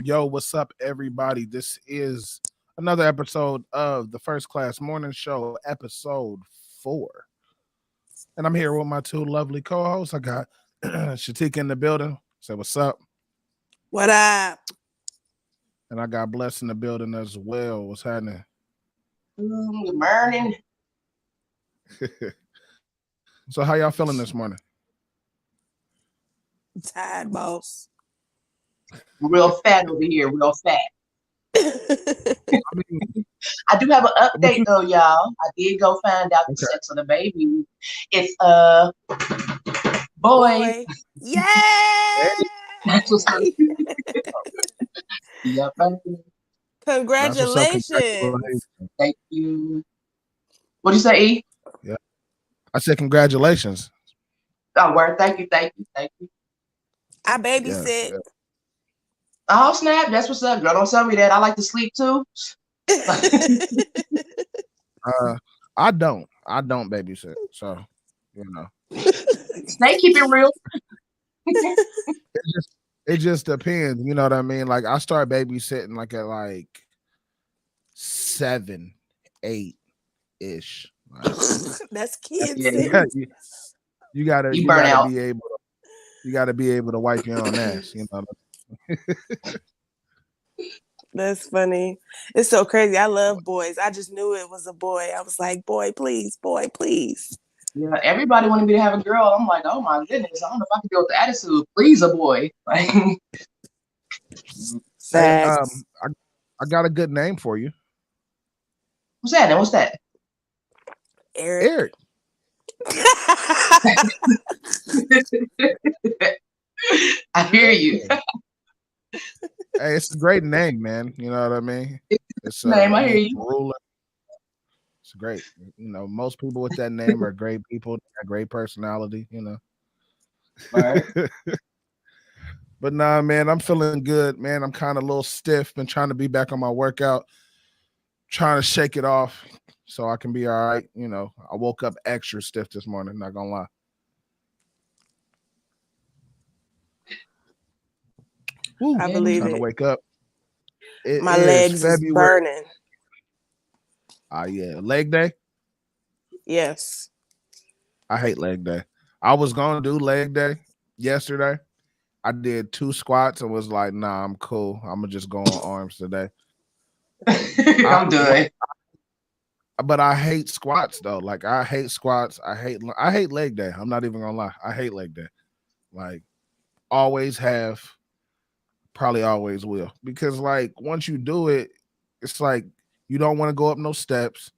Yo, what's up, everybody? This is another episode of the First Class Morning Show, episode 4. And I'm here with my two lovely co-hosts. I got Shatika in the building. Say what's up. What up? And I got Bless in the building as well. What's happening? Good morning. So how y'all feeling this morning? Tired, boss. Real fat over here, real fat. I do have an update though, y'all. I did go find out the sex of the baby. It's boy. Yay! That's what's up. Yep. Congratulations. Thank you. What'd you say, E? Yeah. I said congratulations. Oh, word. Thank you. I babysit. Yeah. Oh, snap. That's what's up, girl. Don't tell me that. I like to sleep too. I don't babysit, so you know. Snake, keep it real. It just depends, you know what I mean? Like I start babysitting like at like 7, 8 ish. Like, that's kids. Yeah. You gotta be able to wipe your own ass, you know. That's funny. It's so crazy. I love boys. I just knew it was a boy. I was like, boy, please. Yeah, everybody wanted me to have a girl. I'm like, oh my goodness, I don't know if I can deal with the attitude. Please, a boy. Like, hey, I got a good name for you. What's that? Eric. I hear you. Hey, it's a great name, man. You know what I mean? It's name. I hear you. Ruler. It's great. You know, most people with that name are great people. They have great personality. You know. Right. But nah, man, I'm feeling good, man. I'm kind of a little stiff. Been trying to be back on my workout, trying to shake it off so I can be all right. You know, I woke up extra stiff this morning. Not gonna lie. Woo, I believe trying it. to wake up. My legs is burning. Yeah, leg day. Yes. I hate leg day. I was gonna do leg day yesterday. I did 2 squats and was like, nah, I'm cool. I'm gonna just go on arms today. I'm done. But I hate squats though. Like I hate squats. I hate leg day. I'm not even gonna lie. I hate leg day. Like always have, probably always will. Because like once you do it, it's like you don't want to go up no steps.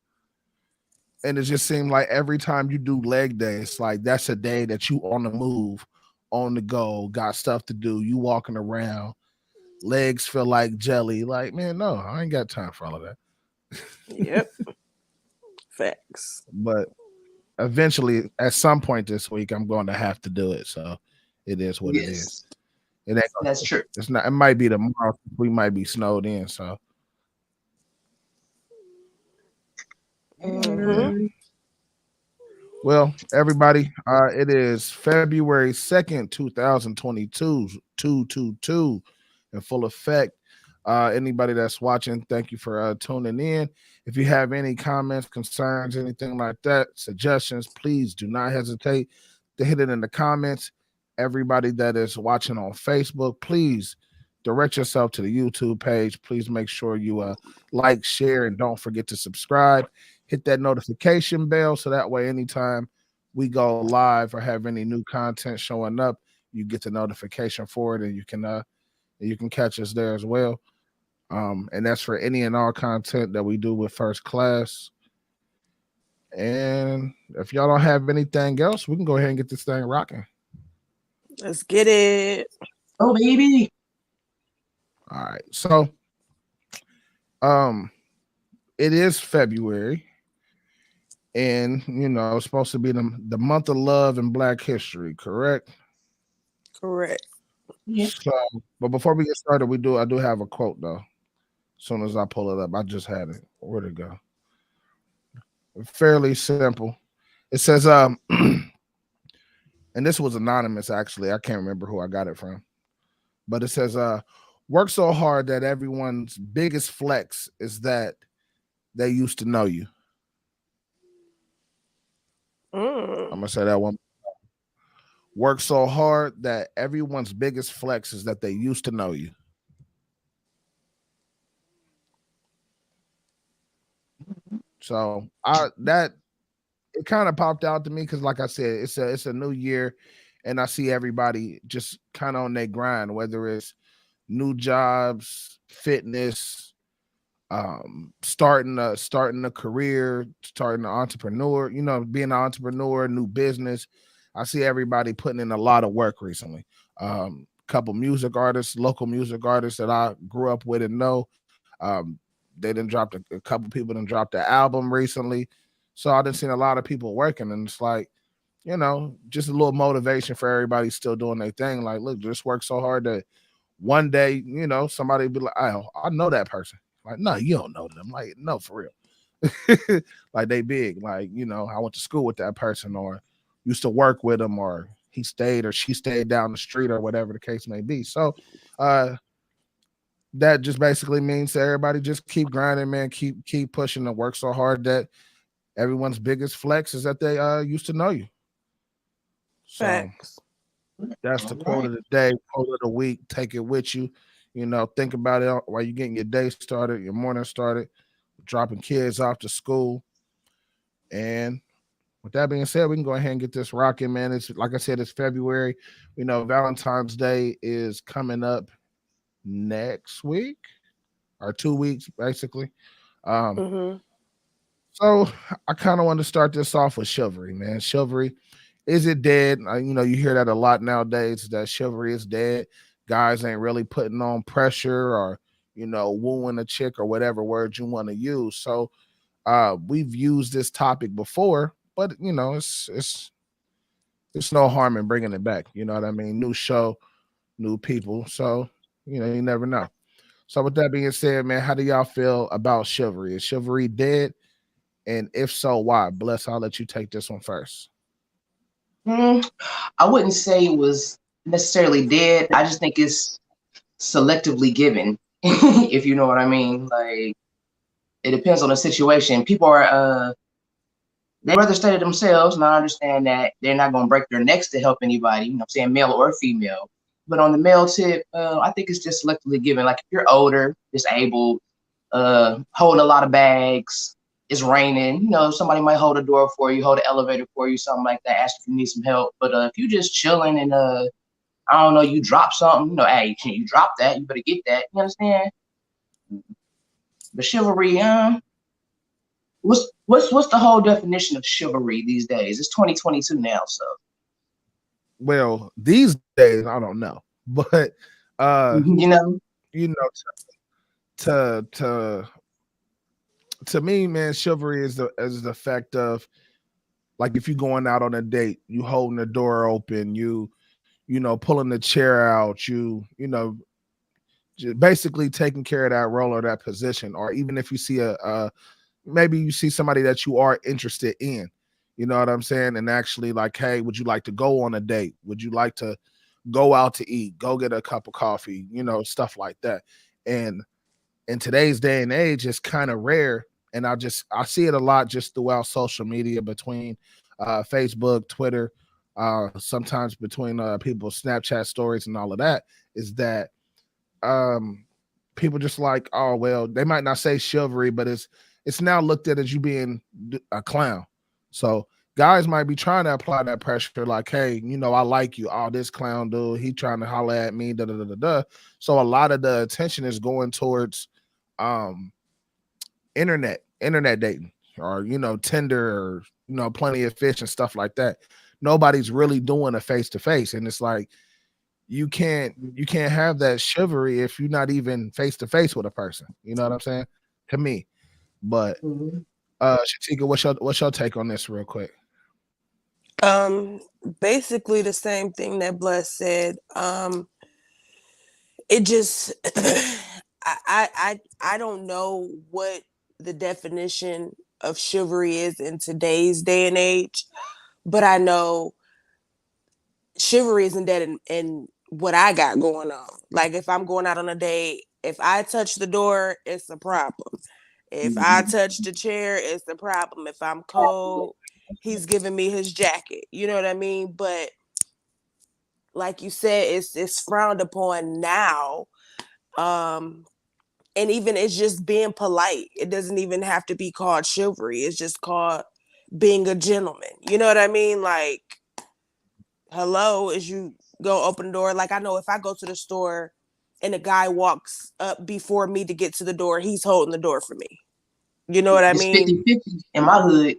And it just seemed like every time you do leg day, it's like that's a day that you on the move, on the go, got stuff to do. You walking around, legs feel like jelly. Like, man, no, I ain't got time for all of that. Yep. Facts. But eventually, at some point this week, I'm going to have to do it. So it is what it is. It ain't That's true. It's not. It might be tomorrow. We might be snowed in. So. Mm-hmm. Well, everybody, it is February 2nd, 2022, 222 in full effect. Anybody that's watching, thank you for tuning in. If you have any comments, concerns, anything like that, suggestions, please do not hesitate to hit it in the comments. Everybody that is watching on Facebook, please direct yourself to the YouTube page. Please make sure you like, share, and don't forget to subscribe. Hit that notification bell so that way anytime we go live or have any new content showing up, you get the notification for it, and you can catch us there as well. And that's for any and all content that we do with First Class. And if y'all don't have anything else, we can go ahead and get this thing rocking. Let's get it. Oh, baby. All right. So it is February, and it's supposed to be the month of love and Black history, correct? Correct. Yeah. So, but before we get started, I do have a quote though. As soon as I pull it up, I just had it. Where'd it go? Fairly simple. It says, and this was anonymous actually. I can't remember who I got it from. But it says, work so hard that everyone's biggest flex is that they used to know you. I'm gonna say that one. Work so hard that everyone's biggest flex is that they used to know you. So it kind of popped out to me because, like I said, it's a new year, and I see everybody just kind of on their grind, whether it's new jobs, fitness, starting a career, starting an entrepreneur, being an entrepreneur, new business. I see everybody putting in a lot of work recently. Couple music artists, local music artists that I grew up with and know. They done dropped a couple people done dropped the album recently. So I done seen a lot of people working, and it's like, just a little motivation for everybody still doing their thing. Like, look, just work so hard that one day, somebody be like, I know that person. Like, no, you don't know them. Like, no, for real. Like, they big. Like, I went to school with that person, or used to work with them, or he stayed or she stayed down the street, or whatever the case may be. So that just basically means that everybody just keep grinding, man. Keep pushing and work so hard that everyone's biggest flex is that they used to know you. So Facts. that's the quote of the day, quote of the week. Take it with you. Think about it while you're getting your day started, your morning started, dropping kids off to school. And with that being said, we can go ahead and get this rocking, man. It's like I said, it's February. Valentine's Day is coming up next week or 2 weeks, basically. So I kind of want to start this off with chivalry, man. Chivalry, is it dead? You hear that a lot nowadays, that chivalry is dead. Guys ain't really putting on pressure or, wooing a chick or whatever word you want to use. So we've used this topic before, but it's no harm in bringing it back. You know what I mean? New show, new people. So, you never know. So with that being said, man, how do y'all feel about chivalry? Is chivalry dead? And if so, why? Bless, I'll let you take this one first. I wouldn't say it was necessarily dead. I just think it's selectively given, if you know what I mean. Like, it depends on the situation. People are they rather stay to themselves, and I understand that they're not going to break their necks to help anybody, I'm saying, male or female. But on the male tip, I think it's just selectively given. Like, if you're older, disabled, holding a lot of bags, it's raining, somebody might hold a door for you, hold an elevator for you, something like that, ask if you need some help. But if you just chilling and I don't know, you drop something, hey, you drop that, you better get that. You understand? But chivalry, what's the whole definition of chivalry these days? It's 2022 now, so. Well, these days I don't know, but to me, man, chivalry is the fact of, like, if you're going out on a date, you holding the door open, you pulling the chair out, you basically taking care of that role or that position. Or even if you see maybe you see somebody that you are interested in, you know what I'm saying, and actually, like, hey, would you like to go on a date? Would you like to go out to eat, go get a cup of coffee, stuff like that. And in today's day and age, it's kind of rare. And I see it a lot just throughout social media between Facebook, Twitter, sometimes between people's Snapchat stories and all of that, is that um people just like, oh well, they might not say chivalry, but it's now looked at as you being a clown. So guys might be trying to apply that pressure, like, hey, I like you. Oh, this clown dude, he trying to holler at me, da da da da da. So a lot of the attention is going towards um internet dating, or Tinder, or plenty of fish and stuff like that. Nobody's really doing a face to face, and it's like you can't have that chivalry if you're not even face to face with a person. You know what I'm saying? To me. But Mhm. Shatika, what's your take on this real quick? Um, Basically the same thing that Bless said. It just I don't know what the definition of chivalry is in today's day and age, but I know chivalry isn't that in what I got going on. Like if I'm going out on a date, if I touch the door, it's a problem. If I Mhm. touch the chair, it's a problem. If I'm cold, he's giving me his jacket. You know what I mean? But like you said, it's frowned upon now. Um, and even it's just being polite. It doesn't even have to be called chivalry. It's just called being a gentleman. You know what I mean? Like, hello, as you go open the door. Like I know if I go to the store and a guy walks up before me to get to the door, he's holding the door for me. You know what I It's mean? 50-50 in my hood.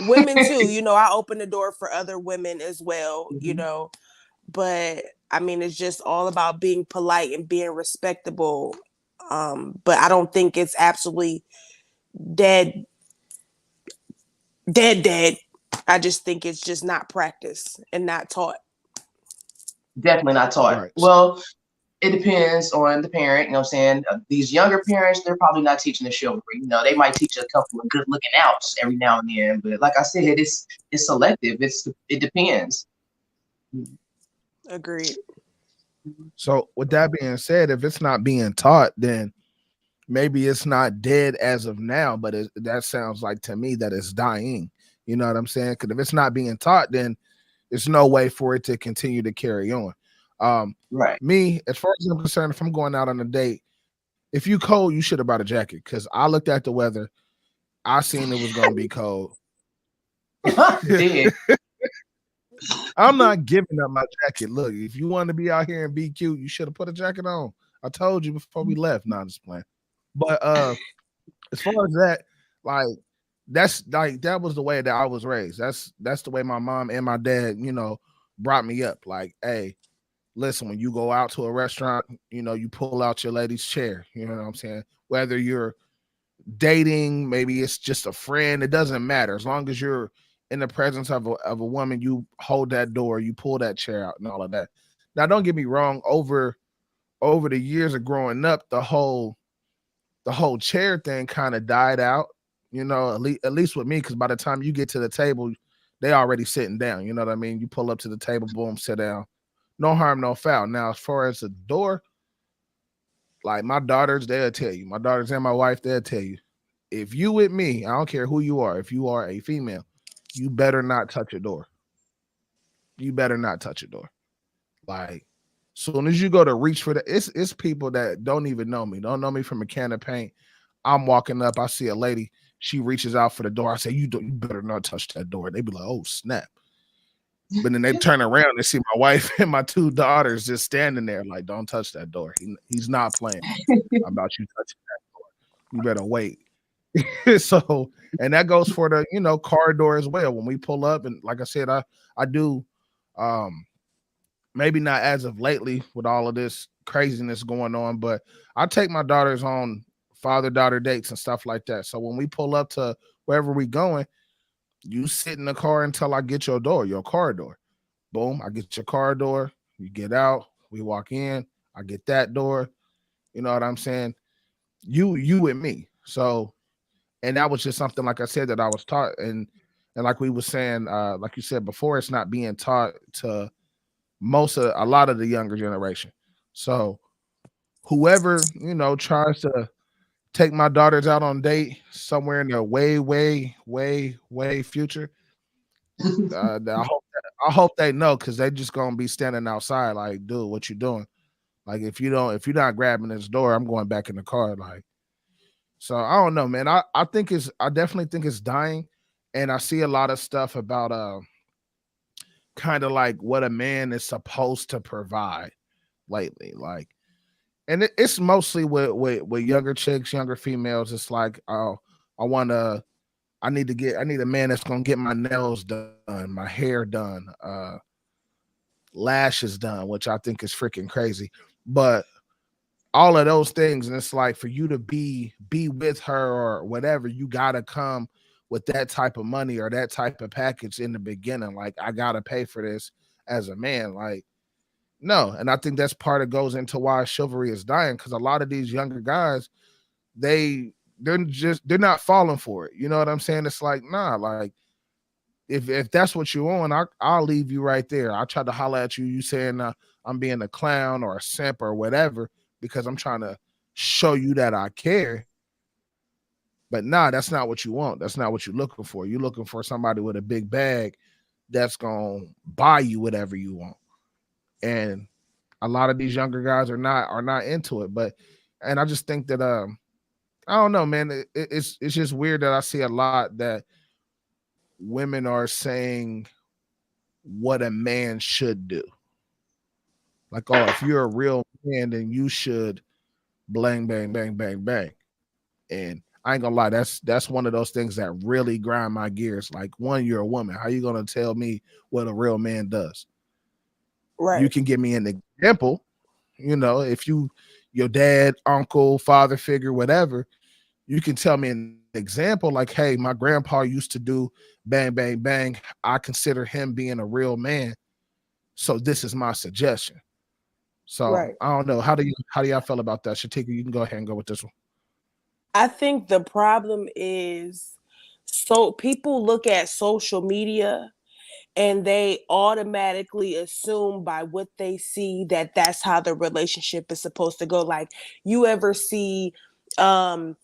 Women too, I open the door for other women as well. But I mean, it's just all about being polite and being respectable. But I don't think it's absolutely dead, dead. I just think it's just not practiced and not taught. Definitely not taught. Right. Well, it depends on the parent. You know what I'm saying? These younger parents, they're probably not teaching the chivalry. They might teach a couple of good looking outs every now and then. But like I said, it's selective. It depends. Agreed. So with that being said, if it's not being taught, then maybe it's not dead as of now, but that sounds like to me that it's dying. You know what I'm saying? Because if it's not being taught, then there's no way for it to continue to carry on. Um, Right. Me, as far as I'm concerned, if I'm going out on a date, if you cold, you should have brought a jacket. Because I looked at the weather, I seen it was gonna be cold. Dead. I'm not giving up my jacket. Look, if you want to be out here and be cute, you should have put a jacket on. I told you before we left. Not just playing. But as far as that, like that was the way that I was raised. That's the way my mom and my dad, brought me up. Like, hey, listen, when you go out to a restaurant, you pull out your lady's chair. You know what I'm saying? Whether you're dating, maybe it's just a friend, it doesn't matter. As long as you're in the presence of a woman, you hold that door, you pull that chair out and all of that. Now, don't get me wrong, over the years of growing up, the whole chair thing kind of died out, at least with me, because by the time you get to the table, they already sitting down. You know what I mean? You pull up to the table, boom, sit down. No harm, no foul. Now, as far as the door, like my daughters, they'll tell you. My daughters and my wife, they'll tell you. If you with me, I don't care who you are. If you are a female, you better not touch a door. You better not touch a door. Like, soon as you go to reach for the, it's people that don't even know me, don't know me from a can of paint. I'm walking up, I see a lady, she reaches out for the door. I say, you better not touch that door. They be like, oh snap. But then they turn around and see my wife and my two daughters just standing there, like, don't touch that door. He's not playing about you touching that door. You better wait. So, and that goes for the car door as well. When we pull up, and like I said, I do, um maybe not as of lately with all of this craziness going on, but I take my daughters on father-daughter dates and stuff like that. So when we pull up to wherever we going, you sit in the car until I get your car door. Boom, I get your car door, you get out, we walk in, I get that door. You know what I'm saying? You and me. So, and that was just something, like I said, that I was taught. And like we were saying, like you said before, it's not being taught to a lot of the younger generation. So whoever, tries to take my daughters out on date somewhere in the way, way, way, way future. I hope they know, because they just gonna be standing outside like, dude, what you doing? Like, if you're not grabbing this door, I'm going back in the car. Like, so I don't know, man. I definitely think it's dying, and I see a lot of stuff about kind of like what a man is supposed to provide lately, like, and it's mostly with younger chicks, younger females. It's like, oh, I want to. I need a man that's gonna get my nails done, my hair done, lashes done, which I think is freaking crazy. But all of those things, and it's like, for you to be with her or whatever, you gotta come with that type of money or that type of package in the beginning. Like, I gotta pay for this as a man. Like, no. And I think that's part of goes into why chivalry is dying, because a lot of these younger guys, they they're not falling for it. You know what I'm saying? It's like, nah, like, if that's what you want, I'll leave you right there. I tried to holler at you, you saying I'm being a clown or a simp or whatever, because I'm trying to show you that I care. But nah, that's not what you want. That's not what you're looking for. You're looking for somebody with a big bag that's gonna buy you whatever you want. And a lot of these younger guys are not into it. But and I just think that I don't know, man. It's just weird that I see a lot that women are saying what a man should do. Like, oh, if you're a real man, then you should bang, bang, bang, bang, bang. And I ain't gonna lie, that's one of those things that really grind my gears. Like, one, you're a woman. How you gonna tell me what a real man does? You Right. can give me an example, if your dad, uncle, father figure, whatever, you can tell me an example like, hey, my grandpa used to do bang, bang, bang. I consider him being a real man. So this is my suggestion. So Right. I don't know. How do y'all feel about that? Shatika, you can go ahead and go with this one. I think the problem is, so people look at social media and they automatically assume by what they see that that's how the relationship is supposed to go. Like, you ever see um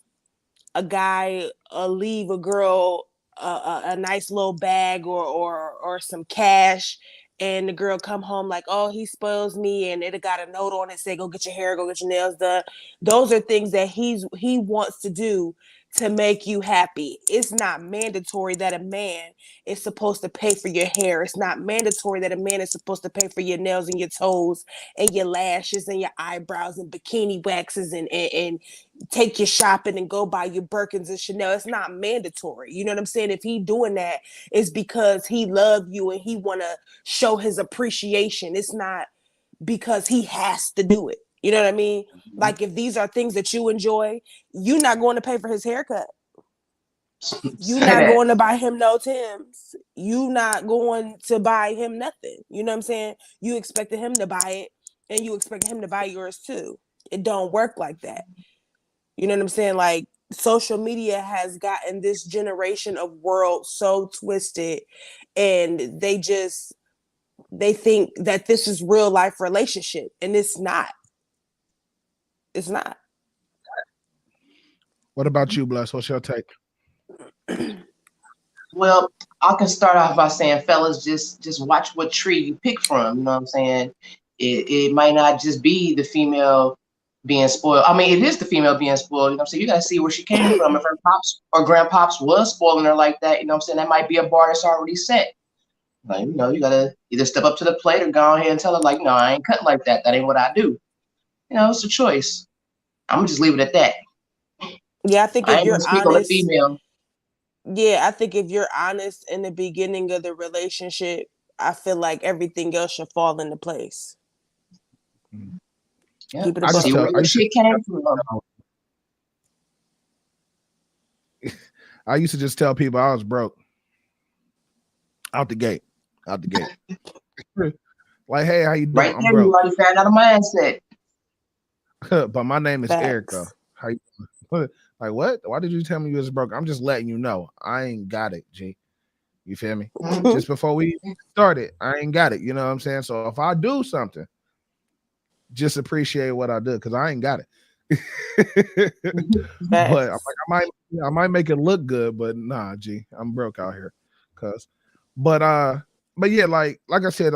a guy leave a girl a nice little bag or some cash, and the girl come home like, oh, he spoils me, and it got a note on it say, go get your hair, go get your nails done. Those are things that he wants to do to make you happy. It's not mandatory that a man is supposed to pay for your hair. It's not mandatory that a man is supposed to pay for your nails and your toes and your lashes and your eyebrows and bikini waxes and take your shopping and go buy your Birkins and Chanel. It's not mandatory. You know what I'm saying? If he doing that, it's because he love you and he want to show his appreciation. It's not because he has to do it. You know what I mean? Like, if these are things that you enjoy, you're not going to pay for his haircut. You Say not that. going to buy him no Tims. You not going to buy him nothing. You know what I'm saying? You expected him to buy it, and you expected him to buy yours too. It don't work like that. You know what I'm saying? Like, social media has gotten this generation of world so twisted, and they think that this is real life relationship, and it's not. It's not. What about you, Bless? What's your take? Well, I can start off by saying, fellas, just watch what tree you pick from. You know what I'm saying? It might not just be the female being spoiled. I mean, it is the female being spoiled. You know what I'm saying? You gotta see where she came from. If her pops or grandpops was spoiling her like that, you know what I'm saying? That might be a bar that's already set. Like, you gotta either step up to the plate or go ahead and tell her, like, no, I ain't cut like that. That ain't what I do. It's a choice. I'm gonna just leave it at that. Yeah, I think I if ain't you're gonna speak on the honest, female. yeah, I think if you're honest in the beginning of the relationship, I feel like everything else should fall into place. Yeah, Keep it a I just see buck. where tell I your used to shit came from. I used to just tell people I was broke out the gate, out the gate. Like, hey, how you doing? Right I'm there, you broke. already found out a mindset. But my name is Eric though. Facts. How you doing? Like, what? Why did you tell me you was broke? I'm just letting you know. I ain't got it, G. You feel me? Just before we started, I ain't got it. You know what I'm saying? So if I do something, just appreciate what I do because I ain't got it. But I'm Facts. like, I might make it look good, but nah, G, I'm broke out here. Cause, but but yeah, like I said,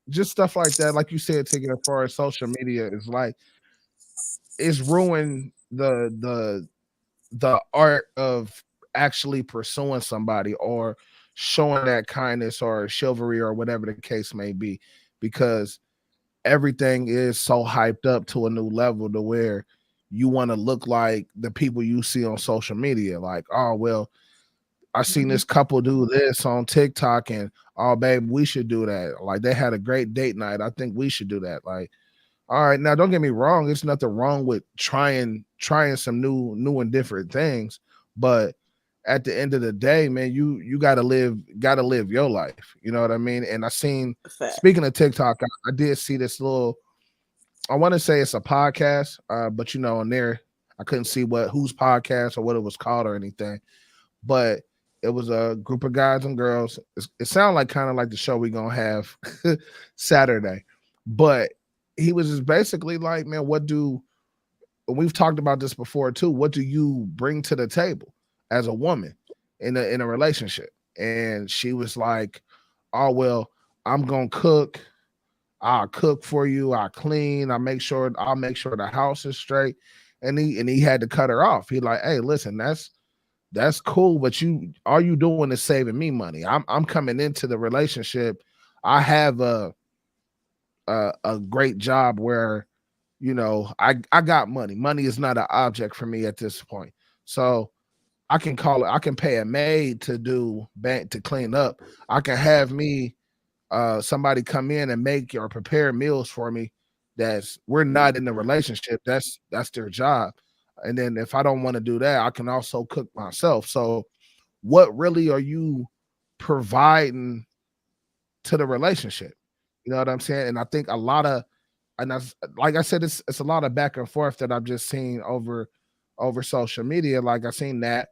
just stuff like that, like you said, taking as far as social media is like it's ruined the art of actually pursuing somebody or showing that kindness or chivalry or whatever the case may be, because everything is so hyped up to a new level to where you want to look like the people you see on social media. Like, oh well, I seen this couple do this on TikTok, and oh babe, we should do that. Like they had a great date night. I think we should do that. Like, all right, now don't get me wrong, there's nothing wrong with trying some new and different things, but at the end of the day, man, you gotta live your life. You know what I mean? And I seen, Fact. speaking of TikTok, I did see this little, I want to say it's a podcast, but on there I couldn't see whose podcast or what it was called or anything, but it was a group of guys and girls. It sounded like kind of like the show we gonna have Saturday, but he was just basically like, man, we've talked about this before too. What do you bring to the table as a woman in a relationship? And she was like, oh well, I'm gonna cook. I'll cook for you. I'll make sure the house is straight. And he had to cut her off. He like, hey, listen, that's cool, but all you doing is saving me money. I'm coming into the relationship. I have a great job where I got money. Money is not an object for me at this point. So I can pay a maid to do bank to clean up. I can have me somebody come in and make or prepare meals for me. We're not in the relationship. That's their job. And then if I don't want to do that, I can also cook myself. So what really are you providing to the relationship? You know what I'm saying? And I think a lot of, and like I said, it's a lot of back and forth that I've just seen over social media. Like I seen that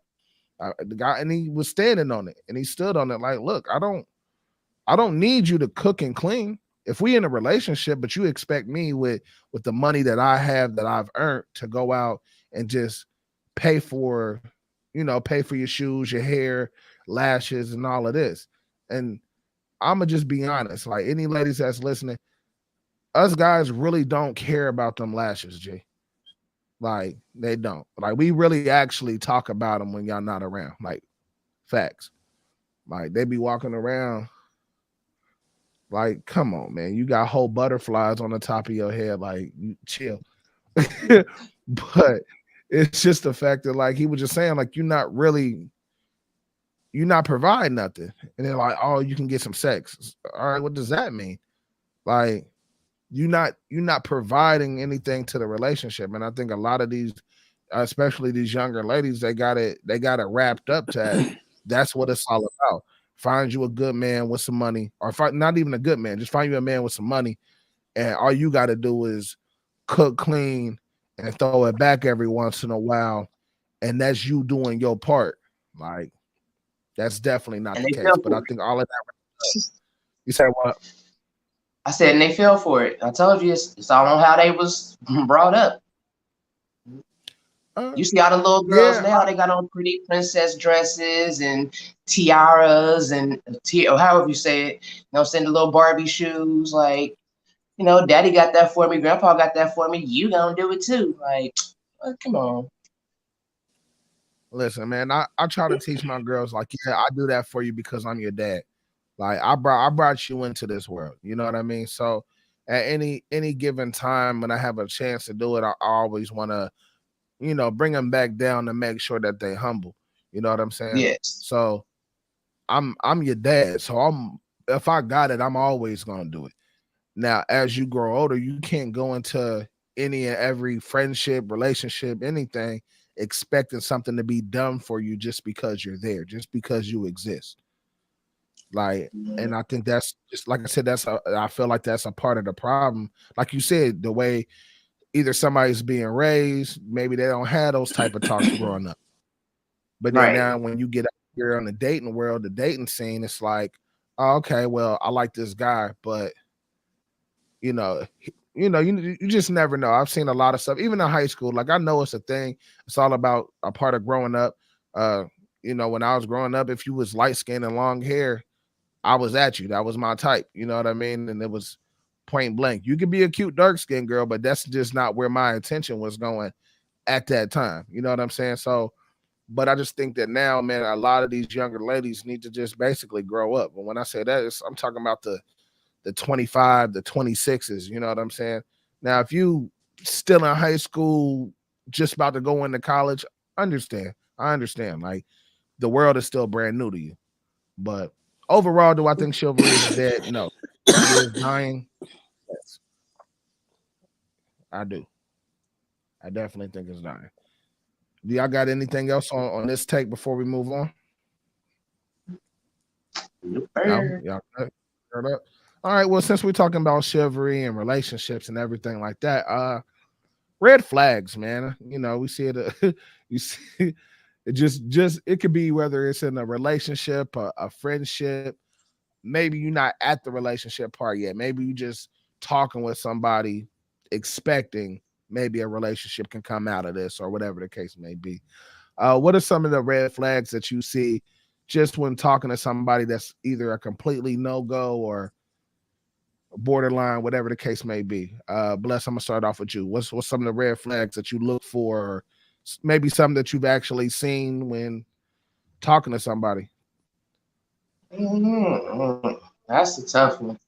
the guy, and he was standing on it, and he stood on it. Like, look, I don't need you to cook and clean. If we in a relationship, but you expect me with the money that I have that I've earned to go out and just pay for, pay for your shoes, your hair, lashes, and all of this. And I'ma just be honest. Like any ladies that's listening, us guys really don't care about them lashes, G. Like they don't. Like we really actually talk about them when y'all not around. Like facts. Like they be walking around. Like, come on, man. You got whole butterflies on the top of your head. Like, chill. But it's just the fact that, like, he was just saying, like, you're not providing nothing. And they're like, oh, you can get some sex. All right, what does that mean? Like, you're not providing anything to the relationship. And I think a lot of these, especially these younger ladies, they got it wrapped up to that. That's what it's all about. Find you a good man with some money, or not even a good man, just find you a man with some money, and all you got to do is cook, clean, and throw it back every once in a while, and that's you doing your part. Like that's definitely not And the they case. fell But I for think all of that. it. You said what? I said, and they fell for it. I told you it's all on how they was brought up. Uh, You see all the little girls yeah, now, they got on pretty princess dresses and tiaras and or however you say it. You know, saying the little Barbie shoes. Like, daddy got that for me, grandpa got that for me. You gonna do it too. Like, come on. listen, man. I try to teach my girls like, yeah, I do that for you because I'm your dad. Like I brought you into this world. You know what I mean? So at any given time when I have a chance to do it, I always want to bring them back down to make sure that they humble. You know what I'm saying? Yes. So I'm your dad. So if I got it, I'm always gonna do it. Now, as you grow older, you can't go into any and every friendship, relationship, anything expecting something to be done for you just because you're there, just because you exist. Like, and I think that's just like I said, I feel like that's a part of the problem. Like you said, the way either somebody's being raised, maybe they don't have those type of talks growing up. But then Right. now when you get out here on the dating world, the dating scene, it's like, oh, okay, well, I like this guy, but you know, you just never know. I've seen a lot of stuff, even in high school. Like I know it's a thing. It's all about a part of growing up. Uh, when I was growing up, if you was light skinned and long hair, I was at you. That was my type. You know what I mean? And it was point blank. You could be a cute dark skinned girl, but that's just not where my attention was going at that time. You know what I'm saying? So, but I just think that now, man, a lot of these younger ladies need to just basically grow up. And when I say that, I'm talking about the 25, the 26s. You know what I'm saying? Now, if you still in high school, just about to go into college, understand. I understand. Like the world is still brand new to you. But overall, do I think chivalry is dead? No. It is dying. Yes, I do. I definitely think it's dying. Do y'all got anything else on this take before we move on? No, y'all heard up. All right. Well, since we're talking about chivalry and relationships and everything like that, red flags, man. We see it. You see, it just it could be whether it's in a relationship, a friendship. Maybe you're not at the relationship part yet. Maybe you just talking with somebody, expecting maybe a relationship can come out of this or whatever the case may be. What are some of the red flags that you see just when talking to somebody that's either a completely no go or borderline, whatever the case may be? Bless, I'm gonna start off with you. What's some of the red flags that you look for, or maybe something that you've actually seen when talking to somebody? That's a tough one.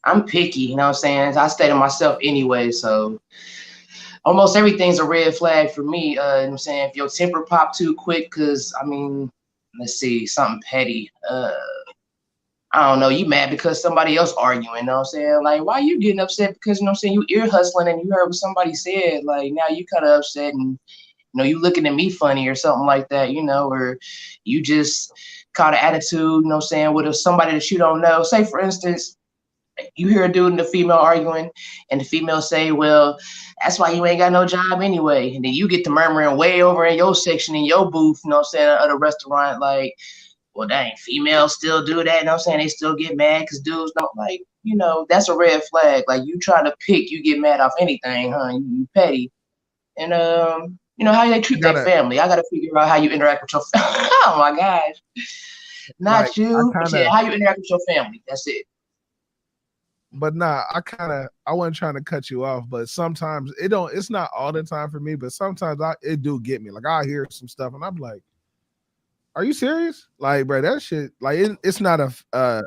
I'm picky, you know what I'm saying? I stay to myself anyway, so almost everything's a red flag for me. You know what I'm saying? If your temper pop too quick, because I mean, let's see, something petty. I don't know, you mad because somebody else arguing, you know what I'm saying? Like, why you getting upset because, you know what I'm saying, you ear hustling and you heard what somebody said, like, now you kind of upset and, you looking at me funny or something like that, or you just caught an attitude, you know what I'm saying, with somebody that you don't know. Say, for instance, you hear a dude and the female arguing, and the female say, well, that's why you ain't got no job anyway. And then you get to murmuring way over in your section, in your booth, you know what I'm saying, of the restaurant, like, well, dang, females still do that. You know what I'm saying? They still get mad because dudes don't like, that's a red flag. Like, you try to pick, you get mad off anything, huh? You petty. And, how they treat their Gotta family. I got to figure out how you interact with your family. Oh, my gosh. like Not I you, but kind yeah, of how you interact with your family. That's it. but nah, I wasn't trying to cut you off, but sometimes it's not all the time for me, but sometimes it do get me. Like I hear some stuff and I'm like, are you serious? Like, bro, that shit, like it's not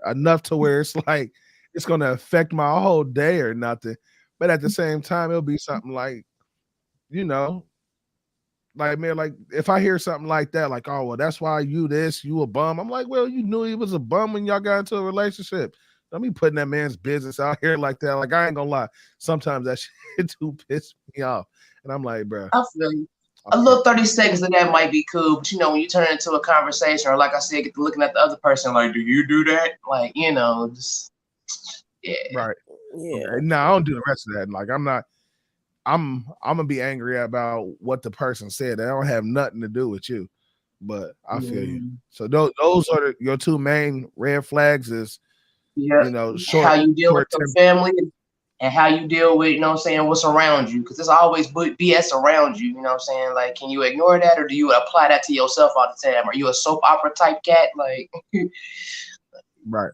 enough to where it's like it's gonna affect my whole day or nothing. But at the same time, it'll be something like, you know, like man, like if I hear something like that, like, oh well, that's why you a bum. I'm like, well, you knew he was a bum when y'all got into a relationship. Don't be putting that man's business out here like that. Like I ain't gonna lie, sometimes that shit do piss me off, and I'm like, bro, I feel you. A okay, little 30 seconds of that might be cool, but when you turn it into a conversation, or like I said, get to looking at the other person, like, do you do that? Like, just, yeah. right, Yeah. okay. No, I don't do the rest of that. Like I'm not. I'm gonna be angry about what the person said. That don't have nothing to do with you. But I feel you. Mm, So those are your two main red flags. Is yeah. How short you deal with short your temper. family and how you deal with, what I'm saying, what's around you. Because there's always BS around you, you know what I'm saying? Like, can you ignore that or do you apply that to yourself all the time? Are you a soap opera type cat? Like, Right.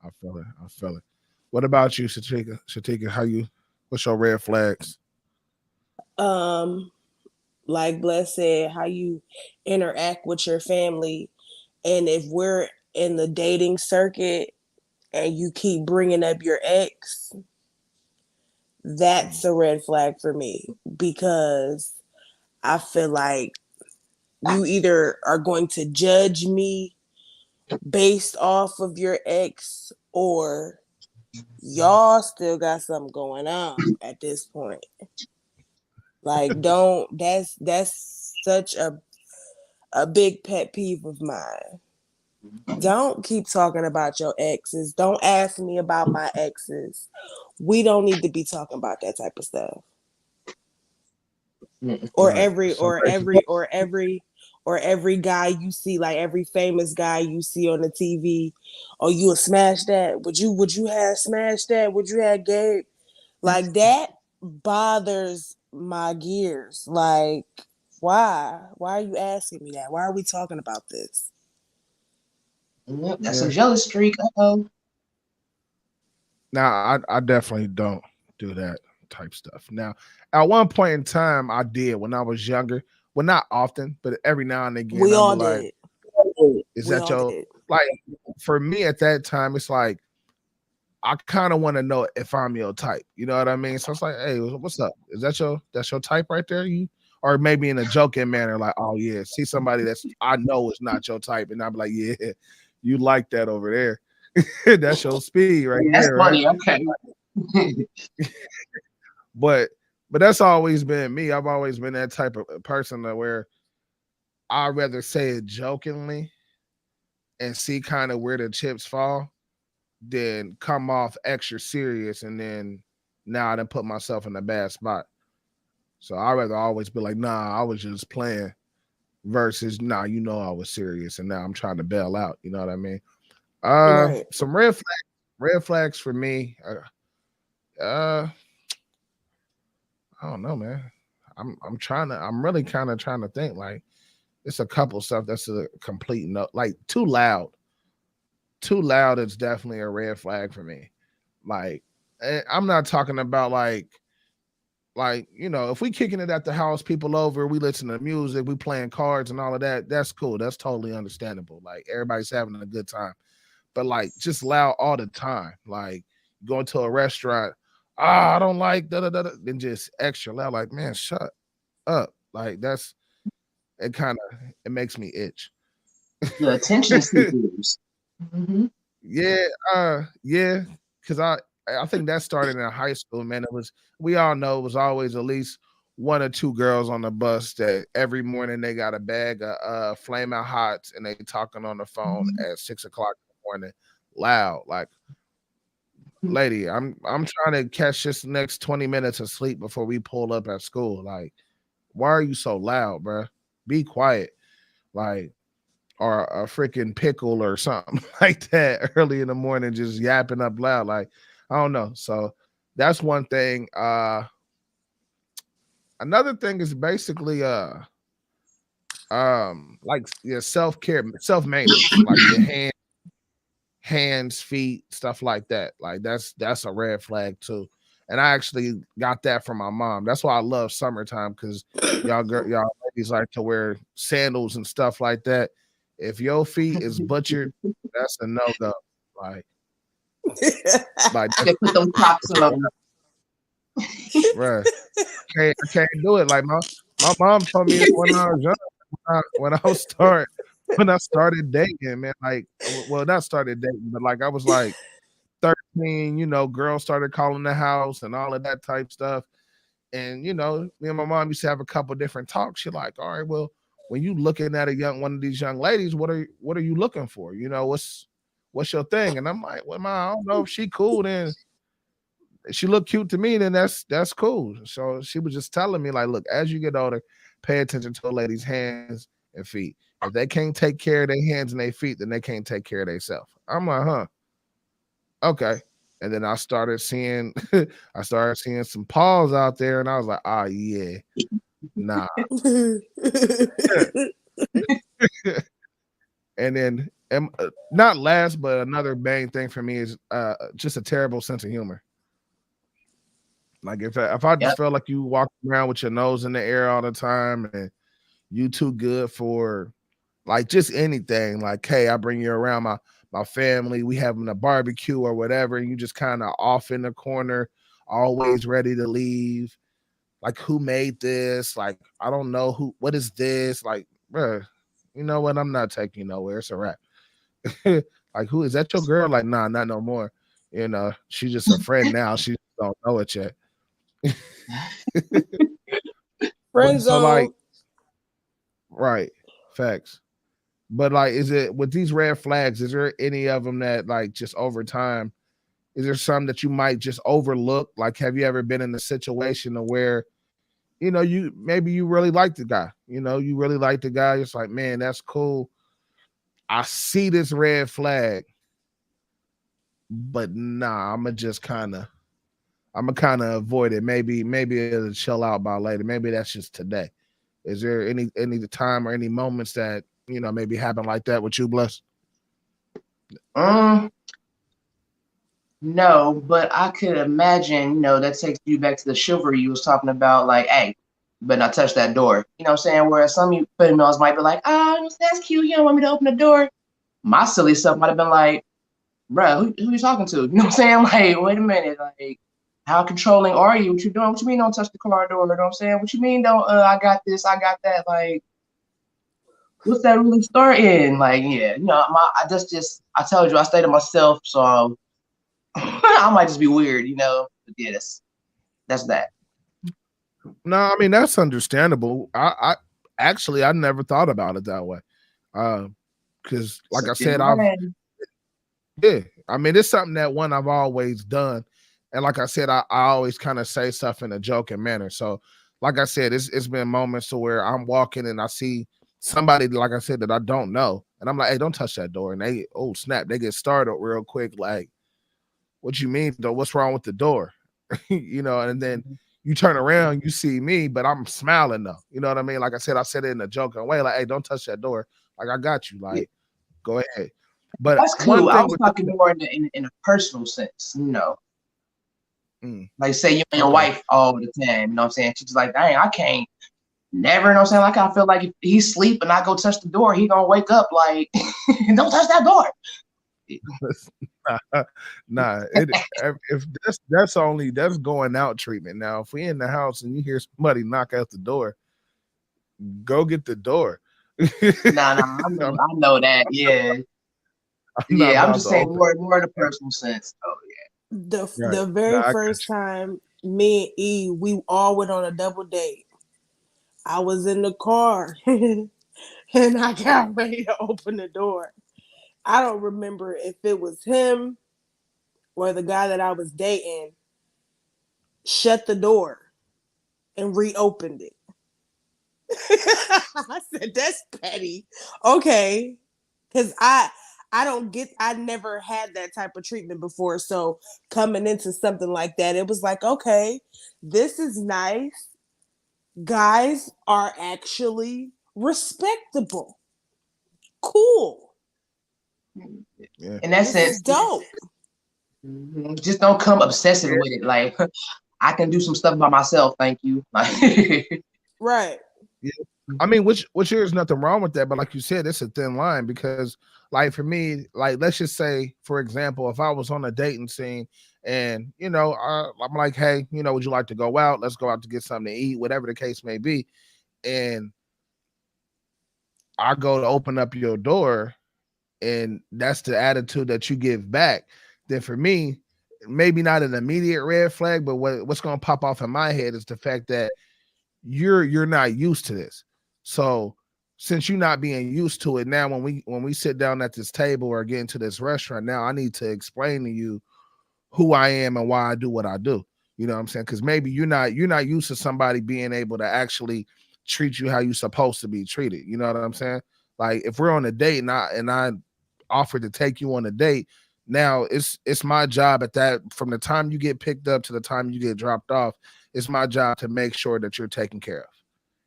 I feel it. I feel it. What about you, Shatika? Shatika, what's your red flags? Um, like Bless said, how you interact with your family, and if we're in the dating circuit and you keep bringing up your ex, that's a red flag for me because I feel like you either are going to judge me based off of your ex or y'all still got something going on at this point. Like don't that's such a big pet peeve of mine. Don't keep talking about your exes. Don't ask me about my exes. We don't need to be talking about that type of stuff. Or Right. every So or basically, every or every or every guy you see, like every famous guy you see on the TV, oh, you would smash that? Would you have smashed that? Would you have Gabe Like that bothers my gears. Like, why? Why are you asking me that? Why are we talking about this? Yep, that's Yeah. a jealous streak. Uh-oh. Now I definitely don't do that type stuff. Now, at one point in time, I did when I was younger. Well, not often, but every now and again, We I'll be all like, did. "Is We that all your did. like?" For me at that time, it's like I kind of want to know if I'm your type. You know what I mean? So it's like, "Hey, what's up? Is that that's your type right there?" You or maybe in a joking manner, like, "Oh yeah, see somebody that's I know is not your type," and I'm like, "Yeah, you like that over there." That's your speed right That's there, right? funny. Okay. But that's always been me. I've always been that type of person that where I'd rather say it jokingly and see kind of where the chips fall than come off extra serious and then now I done put myself in a bad spot. So I'd rather always be like, nah, I was just playing versus nah, you know I was serious and now I'm trying to bail out. You know what I mean? Right. Some red flags for me. I don't know, man. I'm really kind of trying to think like it's a couple stuff that's a complete no, like too loud. Too loud is definitely a red flag for me. Like, I'm not talking about like if we kicking it at the house, people over, we listen to music, we playing cards and all of that. That's cool. That's totally understandable. Like everybody's having a good time. But like just loud all the time. Like going to a restaurant, I don't like da da da. Then just extra loud. Like man, shut up. Like that's it. It makes me itch. The attention seekers. Hmm. Yeah, yeah, because I think that started in high school, man. It was we all know it was always at least one or two girls on the bus that every morning they got a bag of flaming hots and they talking on the phone at 6 o'clock in the morning, loud. Like, lady, I'm trying to catch this next 20 minutes of sleep before we pull up at school. Like, why are you so loud, bro? Be quiet. Like or a freaking pickle or something like that early in the morning, just yapping up loud. Like, I don't know. So that's one thing. Another thing is basically like your self-care, self-maintenance, like your hands, feet, stuff like that. Like that's a red flag too. And I actually got that from my mom. That's why I love summertime because y'all ladies like to wear sandals and stuff like that. If your feet is butchered, that's a no go. Like, like They put them crocs that's on. right. I can't do it. Like my mom told me when I was young, when I started dating, man. Like, well, not started dating, but like I was like 13, girls started calling the house and all of that type stuff. And me and my mom used to have a couple different talks. She's like, all right, well, when you looking at one of these young ladies, what are you looking for? What's your thing? And I'm like, well, ma, I don't know if she cool, then she look cute to me, then that's cool. So she was just telling me, like, look, as you get older, pay attention to a lady's hands and feet. If they can't take care of their hands and their feet, then they can't take care of themselves. I'm like, huh. Okay. And then I started seeing some paws out there, and I was like, ah, yeah, nah. And then not last, but another main thing for me is just a terrible sense of humor. Like if I just Yep. felt like you walk around with your nose in the air all the time and you too good for like just anything, like hey, I bring you around my family, we having a barbecue or whatever, and you just kind of off in the corner, always ready to leave. Like who made this? Like I don't know what is this? Like, bruh, you know what? I'm not taking you nowhere. It's a wrap. Like who is that your girl? Like, nah, not no more. She's just a friend now. She just don't know it yet. Friend So like, zone. right, facts. But like, is it with these red flags? Is there any of them that like just over time? Is there some that you might just overlook? Like, have you ever been in a situation where you maybe you really like the guy? You really like the guy. It's like, man, that's cool. I see this red flag, but nah, I'm gonna kind of avoid it. Maybe it'll chill out by later. Maybe that's just today. Is there any time or any moments that maybe happen like that with you, Bless? Mm, no, but I could imagine, that takes you back to the chivalry you was talking about, like, hey, you better not touch that door. You know what I'm saying? Whereas some of you females might be like, oh, that's cute. You don't want me to open the door. My silly self might have been like, bruh, who you talking to? You know what I'm saying? Like, wait a minute. Like, how controlling are you? What you doing? What you mean don't touch the car door? You know what I'm saying? What you mean don't, I got this, I got that? Like, what's that really starting? Like, yeah, I told you, I stay to myself, so I might just be weird. But yeah, that's that. No, I mean that's understandable. I actually I never thought about it that way. Because like So, I said, yeah, I mean it's something that one I've always done, and like I said, I always kind of say stuff in a joking manner. So like I said, it's been moments to where I'm walking and I see somebody like I said that I don't know, and I'm like, hey, don't touch that door, and they oh snap, they get startled real quick, like, what you mean though? What's wrong with the door? And then you turn around, you see me, but I'm smiling though. You know what I mean? Like I said it in a joking way, like, hey, don't touch that door. Like I got you. yeah, Like, go ahead. But that's one cool. I thing was with talking more in a personal sense. mm, Like say you and your okay. wife all the time, you know what I'm saying? She's like, dang, I can't never, you know what I'm saying? Like I feel like if he's sleep and I go touch the door, he gonna wake up like, don't touch that door. Nah, if that's going out treatment. Now, if we in the house and you hear somebody knock out the door, go get the door. Nah, I know that. Yeah. I'm not Yeah, I'm about just to saying open. more in a personal sense. Oh Right. The Nah, very I got first time me and E, we all went on a double date. I was in the car and I got ready to open the door. I don't remember if it was him or the guy that I was dating shut the door and reopened it. I said, that's petty. Okay. Cause I never had that type of treatment before. So coming into something like that, it was like, okay, this is nice. Guys are actually respectable. Cool. yeah. in that This is sense, dope. just don't come obsessive with it. Like I can do some stuff by myself, thank you. Like Right. Yeah. I mean, which there's nothing wrong with that, but like you said, it's a thin line because, like, for me, like, let's just say, for example, if I was on a dating scene and I'm like, hey, would you like to go out? Let's go out to get something to eat, whatever the case may be, and I go to open up your door, and that's the attitude that you give back. Then for me, maybe not an immediate red flag, but what's going to pop off in my head is the fact that you're not used to this. So since you're not being used to it now, when we sit down at this table or get into this restaurant, now I need to explain to you who I am and why I do what I do. You know what I'm saying? Because maybe you're not used to somebody being able to actually treat you how you're supposed to be treated. You know what I'm saying? Like if we're on a date and I offer to take you on a date, now it's my job at that from the time you get picked up to the time you get dropped off, it's my job to make sure that you're taken care of.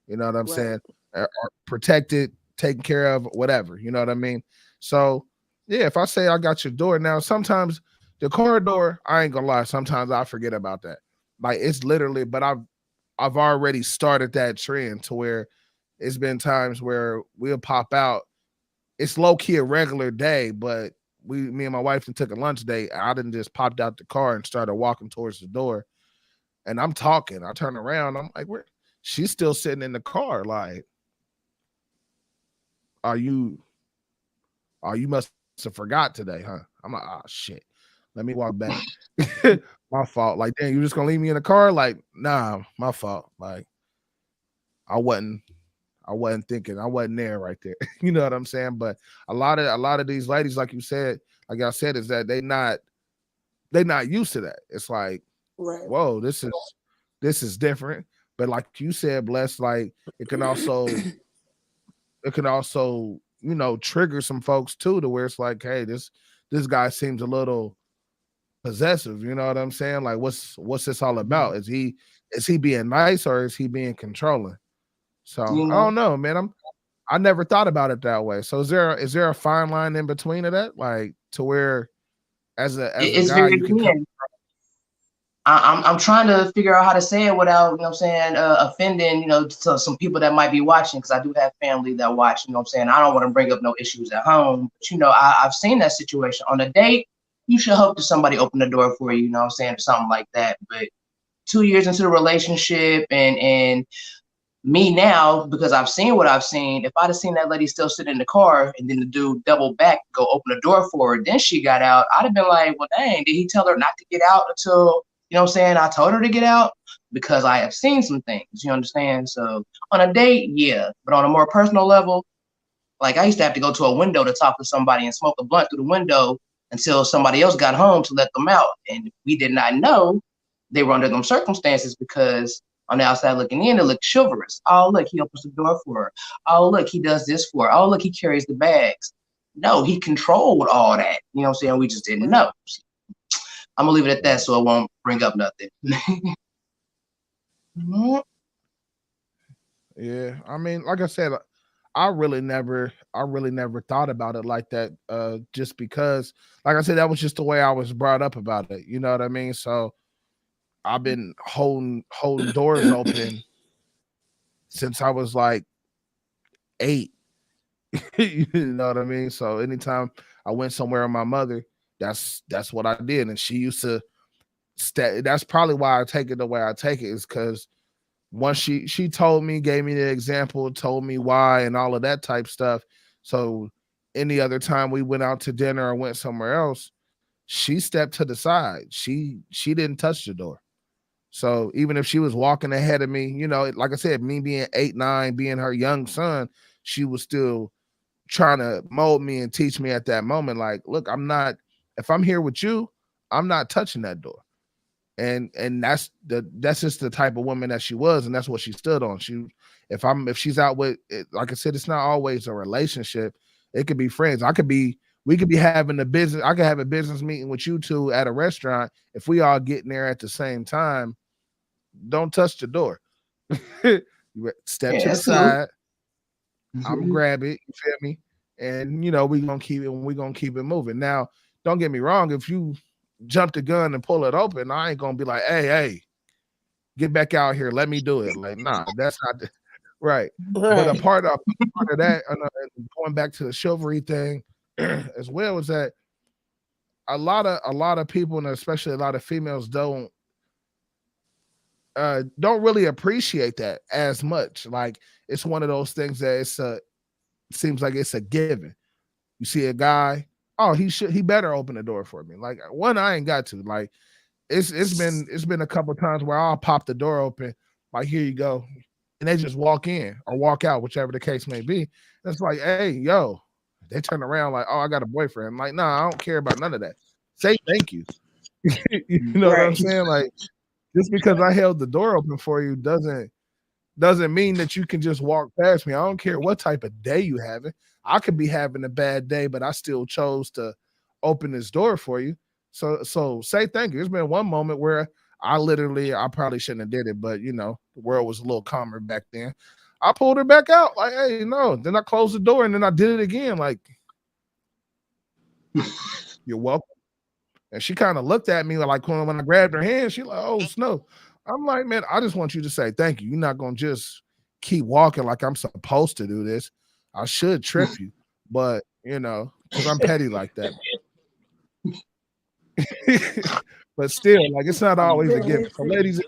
You know what I'm Right. saying? Or protected, taken care of, whatever. You know what I mean? So yeah, if I say I got your door now, sometimes the corridor, I ain't gonna lie, sometimes I forget about that. Like it's literally, but I've already started that trend to where it's been times where we'll pop out. It's low key a regular day, but me and my wife took a lunch date. I didn't just popped out the car and started walking towards the door, and I'm talking. I turn around, I'm like, where? She's still sitting in the car. Like, are you? Oh, you must have forgot today, huh? I'm like, oh shit. Let me walk back. My fault. Like, damn, you just gonna leave me in the car? Like, nah, my fault. Like, I wasn't I wasn't thinking. I wasn't there right there. You know what I'm saying? But a lot of these ladies, like you said, like I said, is that they not used to that. It's like, Right. whoa, this is different. But like you said, blessed, like it can also trigger some folks too, to where it's like, hey, this guy seems a little possessive. You know what I'm saying? Like, what's this all about? Is he being nice or is he being controlling? So You I know, don't know, man. I never thought about it that way. So is there a fine line in between of that, like to where as a it's guy very you can come? thin. I'm trying to figure out how to say it without, what I'm saying, offending, to some people that might be watching, because I do have family that watch, what I'm saying. I don't want to bring up no issues at home, but, I've seen that situation. On a date, you should hope that somebody open the door for you, what I'm saying, or something like that. But 2 years into the relationship and me now, because I've seen what I've seen, if I'd have seen that lady still sitting in the car and then the dude double back, go open the door for her, then she got out, I'd have been like, well, dang, did he tell her not to get out until, what I'm saying, I told her to get out? Because I have seen some things, you understand? So on a date, yeah. But on a more personal level, like I used to have to go to a window to talk to somebody and smoke a blunt through the window until somebody else got home to let them out. And we did not know they were under them circumstances because on the outside looking in, it looked chivalrous. Oh, look, he opens the door for her. Oh, look, he does this for her. Oh, look, he carries the bags. No, he controlled all that. You know what I'm saying? We just didn't Right. know. I'm gonna leave it at that so it won't bring up nothing. Yeah, I mean, like I said, I really never thought about it like that. Just because, like I said, that was just the way I was brought up about it. You know what I mean? So I've been holding doors open since I was like 8. You know what I mean? So anytime I went somewhere with my mother, that's what I did, and she used to stay. That's probably why I take it the way I take it, is because once she told me, gave me the example, told me why, and all of that type stuff. So any other time we went out to dinner or went somewhere else, she stepped to the side. She didn't touch the door. So even if she was walking ahead of me, like I said, me being 8, 9, being her young son, she was still trying to mold me and teach me at that moment. Like, look, if I'm here with you, I'm not touching that door. And that's just the type of woman that she was, and that's what she stood on. If she's out with it, like I said, it's not always a relationship. It could be friends. We could be having a business. I could have a business meeting with you two at a restaurant. If we all getting there at the same time, don't touch the door. Step Yeah, to the that's cool. side. I'm grab it. You feel me? And we're gonna keep it moving. Now, don't get me wrong. If you jump the gun and pull it open, I ain't gonna be like, hey, get back out here. Let me do it. Like, nah, that's not right. But a Right. part of that, going back to the chivalry thing as well, is that a lot of people, and especially a lot of females, don't really appreciate that as much. Like, it's one of those things that seems like it's a given. You see a guy, oh, he better open the door for me. Like, one, I ain't got to. Like, it's been a couple times where I'll pop the door open, like, here you go, and they just walk in or walk out, whichever the case may be. And it's like, hey, yo, they turn around like, oh, I got a boyfriend. I'm like, nah, I don't care about none of that. Say thank you. You know what I'm Right. saying? Like, just because I held the door open for you doesn't mean that you can just walk past me. I don't care what type of day you having. I could be having a bad day, but I still chose to open this door for you. So say thank you. There's been one moment where I probably shouldn't have did it, but the world was a little calmer back then. I pulled her back out, like, hey, no. Then I closed the door and then I did it again, like, you're welcome. And she kind of looked at me like when I grabbed her hand, she like, oh, Snow. I'm like, man, I just want you to say thank you. You're not gonna just keep walking like I'm supposed to do this. I should trip you, but because I'm petty like that. But still, like, it's not always a given. So, ladies,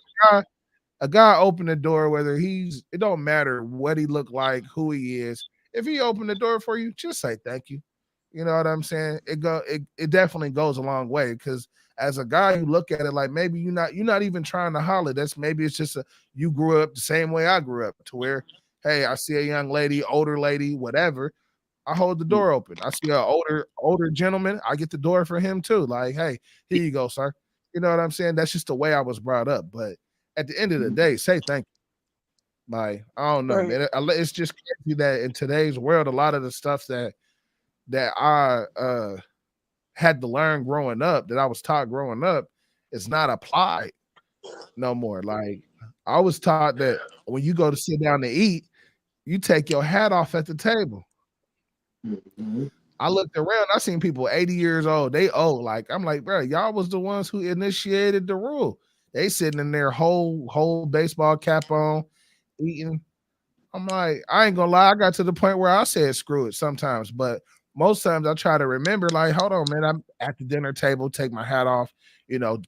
a guy open the door, whether it don't matter what he look like, who he is. If he opened the door for you, just say thank you. You know what I'm saying? It definitely goes a long way, because as a guy, you look at it like maybe you're not even trying to holler. Maybe it's just you grew up the same way I grew up, to where, hey, I see a young lady, older lady, whatever, I hold the door open. I see a older gentleman, I get the door for him too. Like, hey, here you go, sir. You know what I'm saying? That's just the way I was brought up. But at the end of the day, say thank you. Like, I don't know, Right. man. It's just crazy that in today's world, a lot of the stuff that I had to learn growing up, that I was taught growing up, is not applied no more. Like I was taught that when you go to sit down to eat, you take your hat off at the table. Mhm. I looked around, I seen people 80 years old. They old. Like, I'm like, bro, y'all was the ones who initiated the rule. They sitting in their whole baseball cap on, eating. I'm like, I ain't gonna lie, I got to the point where I said screw it sometimes, but most times I try to remember, like, hold on, man, I'm at the dinner table, take my hat off,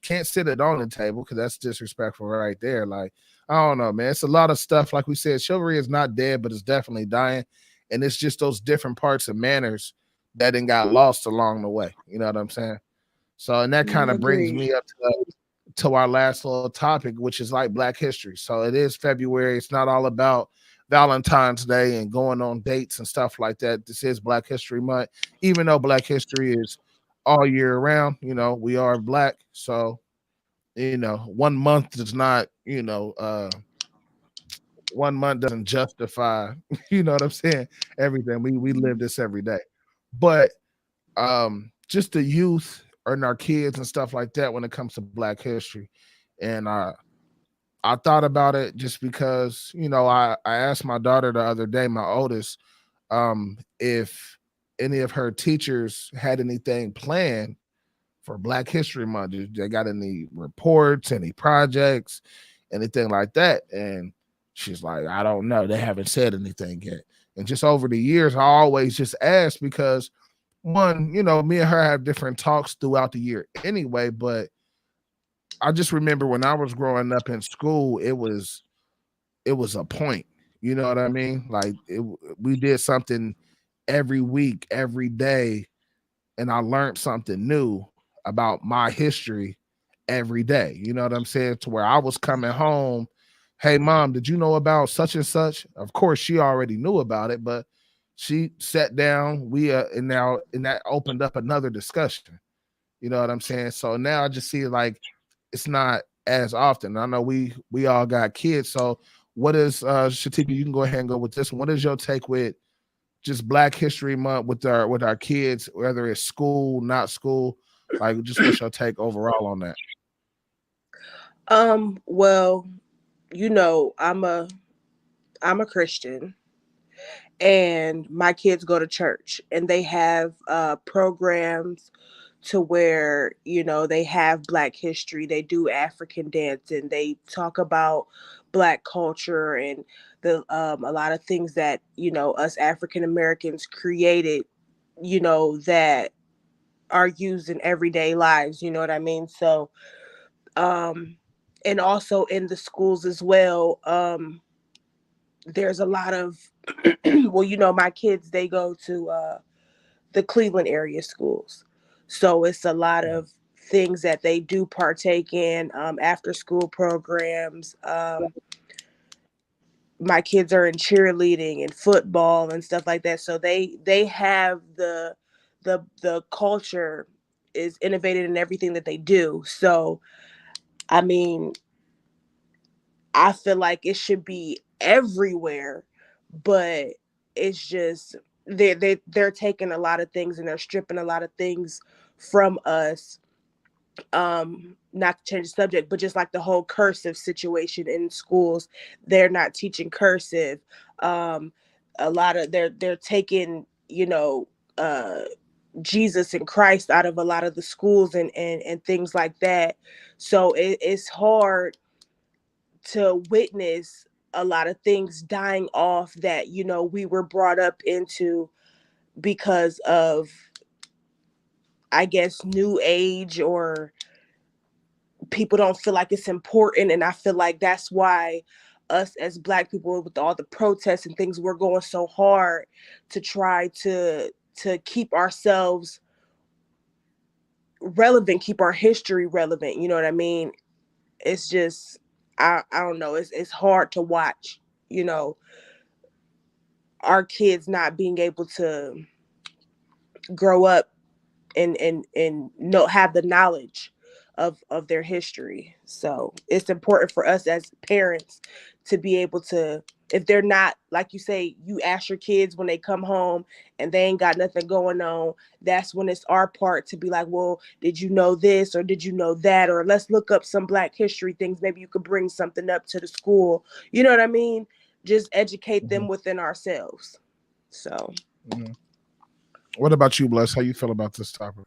can't sit it on the table because that's disrespectful right there. Like, I don't know, man. It's a lot of stuff. Like we said, chivalry is not dead, but it's definitely dying. And it's just those different parts of manners that then got lost along the way. You know what I'm saying? So, and that kind of brings Agreed. me up to our last little topic, which is like Black history. So it is February. It's not all about Valentine's Day and going on dates and stuff like that. This is Black History Month, even though Black history is all year round. We are Black. So, 1 month does not, 1 month doesn't justify, you know what I'm saying? Everything. We live this every day. But just the youth and our kids and stuff like that when it comes to Black history. And I thought about it just because, I asked my daughter the other day, my oldest, if any of her teachers had anything planned for Black History Month. They got any reports, any projects, anything like that? And she's like, I don't know. They haven't said anything yet. And just over the years, I always just ask because one, me and her have different talks throughout the year anyway, but I just remember when I was growing up in school, it was a point. You know what I mean? Like we did something every week, every day, and I learned something new about my history every day. You know what I'm saying? To where I was coming home, hey mom, did you know about such and such? Of course, she already knew about it, but she sat down. And that opened up another discussion. You know what I'm saying? So now I just see like it's not as often. I know we all got kids. So what is Shatika, you can go ahead and go with this one. What is your take with just Black History Month with our kids, whether it's school, not school? Like just what's your take overall on that? Well, I'm a Christian, and my kids go to church, and they have programs to where they have Black history, they do African dance, and they talk about Black culture and the a lot of things that us African Americans created, that are used in everyday lives. You know what I mean? So um and also in the schools as well. There's a lot of well, my kids, they go to the Cleveland area schools. So it's a lot of things that they do partake in, after school programs. My kids are in cheerleading and football and stuff like that. So they have the culture is innovated in everything that they do. So I mean, I feel like it should be everywhere, but it's just they're taking a lot of things and they're stripping a lot of things from us. Not to change the subject, but just like the whole cursive situation in schools, they're not teaching cursive. Um, a lot of they're taking uh Jesus and Christ out of a lot of the schools and things like that. So it's hard to witness a lot of things dying off that we were brought up into because of, I guess, new age, or people don't feel like it's important. And I feel like that's why us as Black people, with all the protests and things, we're going so hard to try to keep ourselves relevant, keep our history relevant. You know what I mean? It's just, I don't know, it's hard to watch, you know our kids not being able to grow up and know, have the knowledge of their history. So it's important for us as parents to be able to, if they're not, like you say, you ask your kids when they come home and they ain't got nothing going on, that's when it's our part to be like, well, did you know this or did you know that, or let's look up some Black history things, maybe you could bring something up to the school, you know what I mean, just educate them within ourselves. So Mm-hmm. What about you, Bless? How you feel about this topic?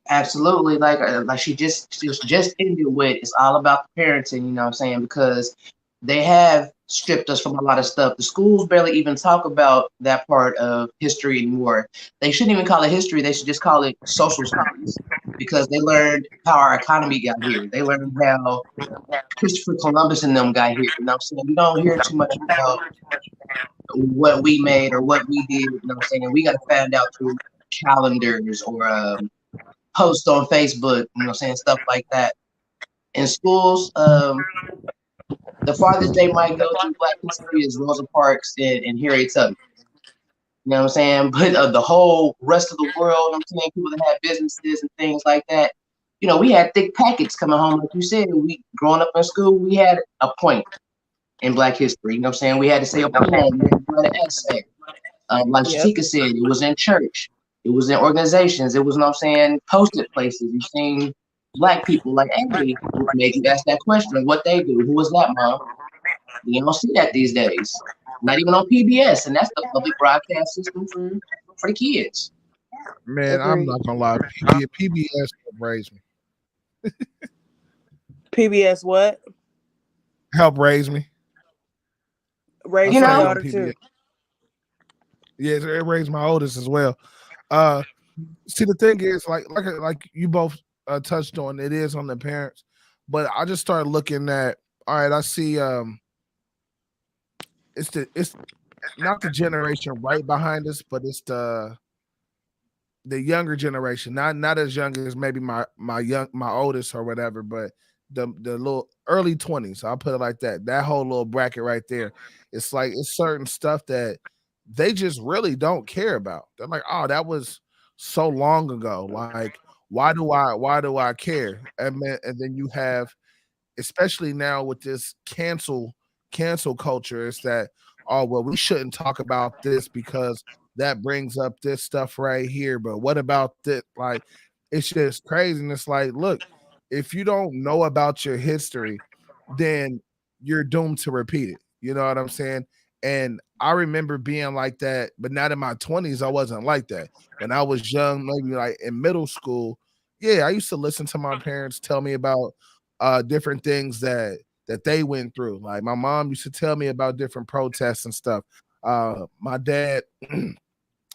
Absolutely, like she just ended with, it's all about the parenting, you know what I'm saying? Because they have stripped us from a lot of stuff. The schools barely even talk about that part of history anymore. They shouldn't even call it history. They should just call it social studies, because they learned how our economy got here. They learned how Christopher Columbus and them got here. You know what I'm saying? We don't hear too much about what we made or what we did. You know what I'm saying? We got to find out through calendars or post on Facebook, you know what I'm saying, stuff like that. In schools, the farthest they might go through Black history is Rosa Parks and Harriet Tubman. You know what I'm saying? But the whole rest of the world, I'm saying, people that have businesses and things like that, you know, we had thick packets coming home, like you said. We growing up in school, we had a point in Black history. You know what I'm saying? We had to say a poem, we had to write an essay. Like yep, Shatika said, it was in church, it was in organizations, it was, you know what I'm saying, posted places. You've seen Black people like, hey, what made you ask that question? What they do? Who was that, mom? You don't see that these days. Not even on PBS, and that's the public broadcast system for the kids. Man, I'm agreed. not gonna lie. PBS raised me. PBS what? Help raise me. I Raise You my stayed know, on daughter PBS. too. Yes, it raised my oldest as well. Uh, See, the thing is, like you both touched on, it is on the parents. But I just started looking at. All right, I see. It's not the generation right behind us, but it's the younger generation, not as young as maybe my oldest or whatever, but the little early 20s. I'll put it like that. That whole little bracket right there. It's like it's certain stuff that they just really don't care about. They're like, oh, that was so long ago. Like, why do I care? And then you have, especially now with this cancel culture, is that, oh well, we shouldn't talk about this because that brings up this stuff right here, but what about this? Like, it's just crazy. And it's like, look, if you don't know about your history, then you're doomed to repeat it. You know what I'm saying? And I remember being like that, but not in my 20s. I wasn't like that. When I was young, maybe like in middle school, yeah, I used to listen to my parents tell me about different things that they went through. Like my mom used to tell me about different protests and stuff. My dad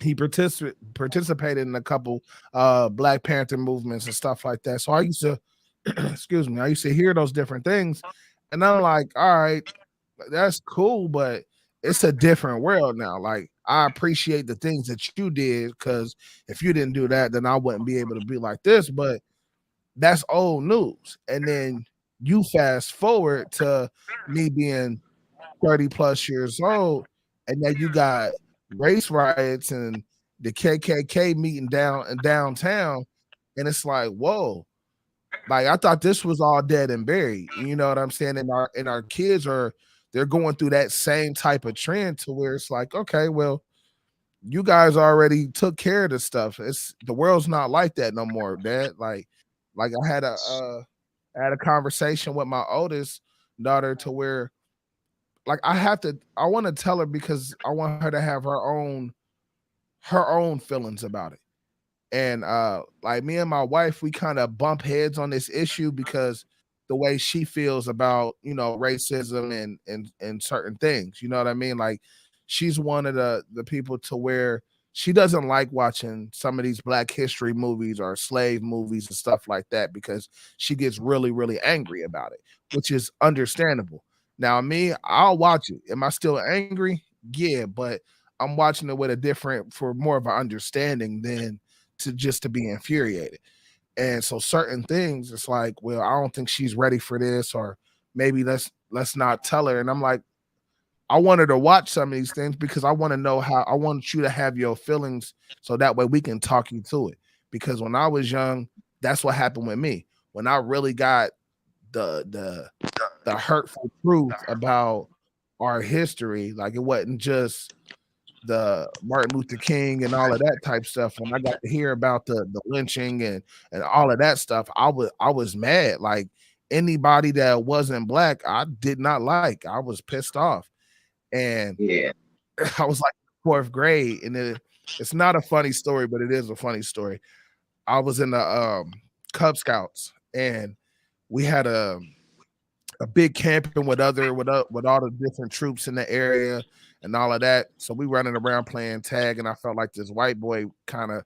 he participated in a couple Black Panther movements and stuff like that. So I used to excuse me, I used to hear those different things, and I'm like, all right, that's cool, but it's a different world now. Like I appreciate the things that you did, because if you didn't do that, then I wouldn't be able to be like this. But that's old news. And then you fast forward to me being 30 plus years old, and then you got race riots and the KKK meeting downtown, and it's like, whoa, like I thought this was all dead and buried. You know what I'm saying? And our kids they're going through that same type of trend to where it's like, okay, well, you guys already took care of the stuff. It's the world's not like that no more, Dad. Like I had a conversation with my oldest daughter to where, like, I want to tell her because I want her to have her own feelings about it. And like me and my wife, we kind of bump heads on this issue because the way she feels about, racism and certain things. You know what I mean? Like she's one of the people to where she doesn't like watching some of these Black history movies or slave movies and stuff like that because she gets really, really angry about it, which is understandable. Now, me, I'll watch it. Am I still angry? Yeah, but I'm watching it with a different, for more of an understanding than to be infuriated. And so certain things, it's like, well, I don't think she's ready for this, or maybe let's not tell her. And I'm like, I want her to watch some of these things because I want to know how. I want you to have your feelings so that way we can talk you through it. Because when I was young, that's what happened with me. when I really got the hurtful truth about our history. Like it wasn't just the Martin Luther King and all of that type stuff. When I got to hear about the lynching and all of that stuff, I was mad. Like anybody that wasn't black, I did not like. I was pissed off. And Yeah. I was like fourth grade, and it's not a funny story, but it is a funny story. I was in the Cub Scouts, and we had a big camping with all the different troops in the area and all of that. So we running around playing tag, and I felt like this white boy kind of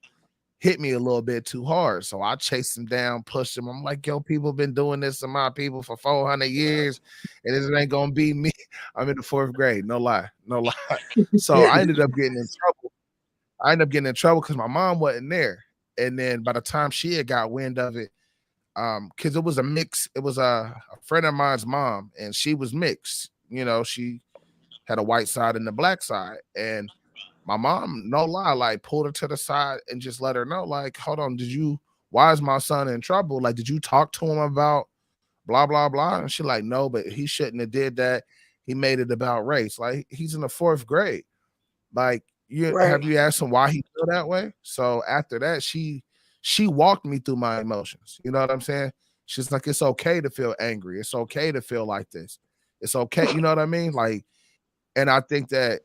hit me a little bit too hard. So I chased him down, pushed him. I'm like, yo, people been doing this to my people for 400 years, and this ain't gonna be me. I'm in the fourth grade, no lie, no lie. So I ended up getting in trouble. I ended up getting in trouble because my mom wasn't there. And then by the time she had got wind of it, because it was a mix, it was a friend of mine's mom, and she was mixed. She had a white side and the black side. And my mom, no lie, like pulled her to the side and just let her know, like, hold on, why is my son in trouble? Like, did you talk to him about blah, blah, blah? And she like, no, but he shouldn't have did that. He made it about race. Like, he's in the fourth grade. Like, have you asked him why he feel that way? So after that, she walked me through my emotions. You know what I'm saying? She's like, it's okay to feel angry. It's okay to feel like this. It's okay. You know what I mean? Like, and I think that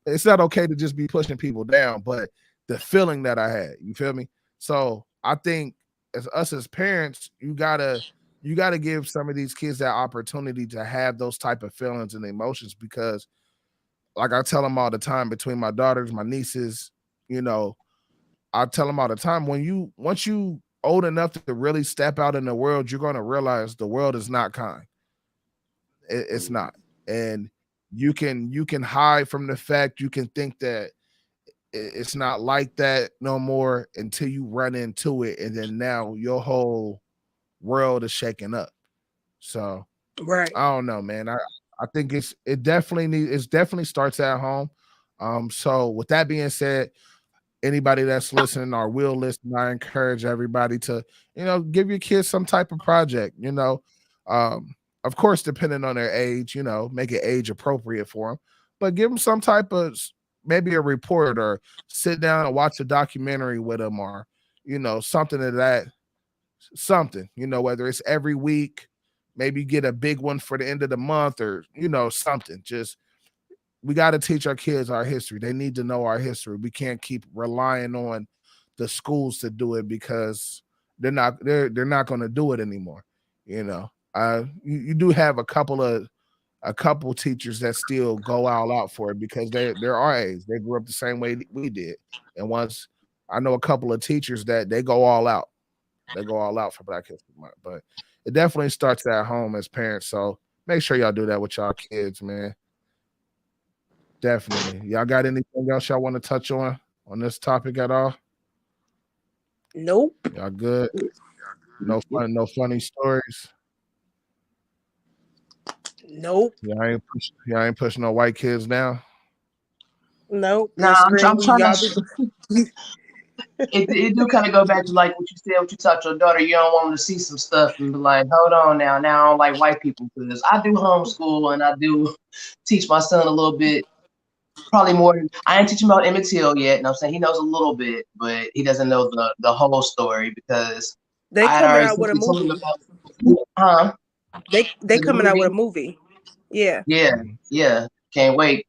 it's not okay to just be pushing people down, but the feeling that I had, you feel me? So I think as us as parents, you gotta give some of these kids that opportunity to have those type of feelings and emotions, because like I tell them all the time, between my daughters, my nieces, you know, I tell them all the time, once you old enough to really step out in the world, you're going to realize the world is not kind. It's not. And you can hide from the fact, you can think that it's not like that no more until you run into it, and then now your whole world is shaking up. So Right. I don't know, man. I think it definitely starts at home. So with that being said, anybody that's listening or will listen, I encourage everybody to, give your kids some type of project, um, of course, depending on their age, make it age appropriate for them, but give them some type of, maybe a report, or sit down and watch a documentary with them, or, something of that, something, whether it's every week, maybe get a big one for the end of the month, or, something. Just, we got to teach our kids our history. They need to know our history. We can't keep relying on the schools to do it, because they're not going to do it anymore. You do have a couple teachers that still go all out for it, because they're our age. They grew up the same way we did. And once, I know a couple of teachers that they go all out. They go all out for Black History Month. But it definitely starts at home as parents. So make sure y'all do that with y'all kids, man. Definitely. Y'all got anything else y'all want to touch on this topic at all? Nope. Y'all good? No funny stories. Nope. Y'all ain't pushing no white kids down. Nope. Nah, Miss I'm Green, trying y'all to. be It do kind of go back to like what you said, what you taught your daughter. You don't want them to see some stuff and be like, hold on now I don't like white people, because I do homeschool and I do teach my son a little bit, probably more. I ain't teaching about Emmett Till yet. And I'm saying he knows a little bit, but he doesn't know the whole story, because they I had coming already out with a told him movie. about. Huh? They The coming out with a movie? movie. Yeah. Yeah, Mhm. yeah. Can't wait.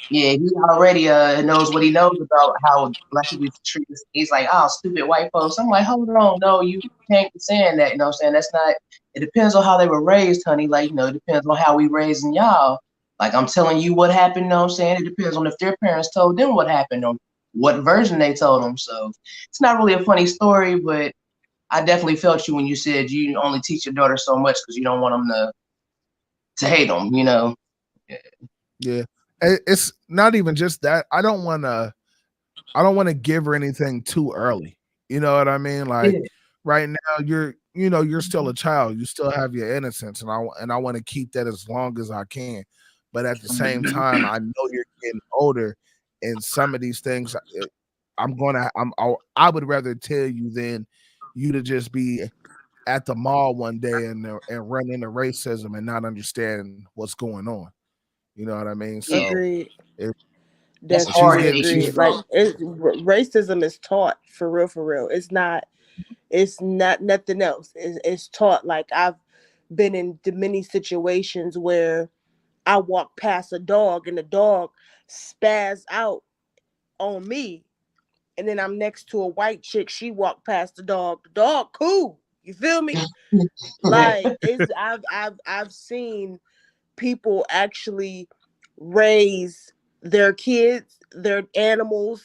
Yeah, he already knows what he knows about how Black people used to treat us. He's like, oh, stupid white folks. I'm like, hold on, no, you can't be saying that. You know what I'm saying? That's not, it depends on how they were raised, honey. Like, it depends on how we raising y'all. Like, I'm telling you what happened, you know what I'm saying? It depends on if their parents told them what happened, or what version they told them. So it's not really a funny story, but I definitely felt you when you said you only teach your daughter so much because you don't want them to hate them. Yeah. It's not even just that. I don't want to give her anything too early. You know what I mean? Like, Yeah. right now, you're still a child. You still have your innocence, and I want to keep that as long as I can. But at the same time, I know you're getting older, and some of these things, I would rather tell you than you to just be at the mall one day and run into racism and not understand what's going on. You know what I mean? Yeah, So Agreed. if, that's if she's hard to Definitely getting take she's agreed. in, Like bro. racism is taught for real, for real. It's not. It's not nothing else. It's taught. Like I've been in many situations where I walk past a dog and the dog spaz out on me, and then I'm next to a white chick. She walked past the dog. The dog cool. You feel me? Like it's I've seen people actually raise their kids, their animals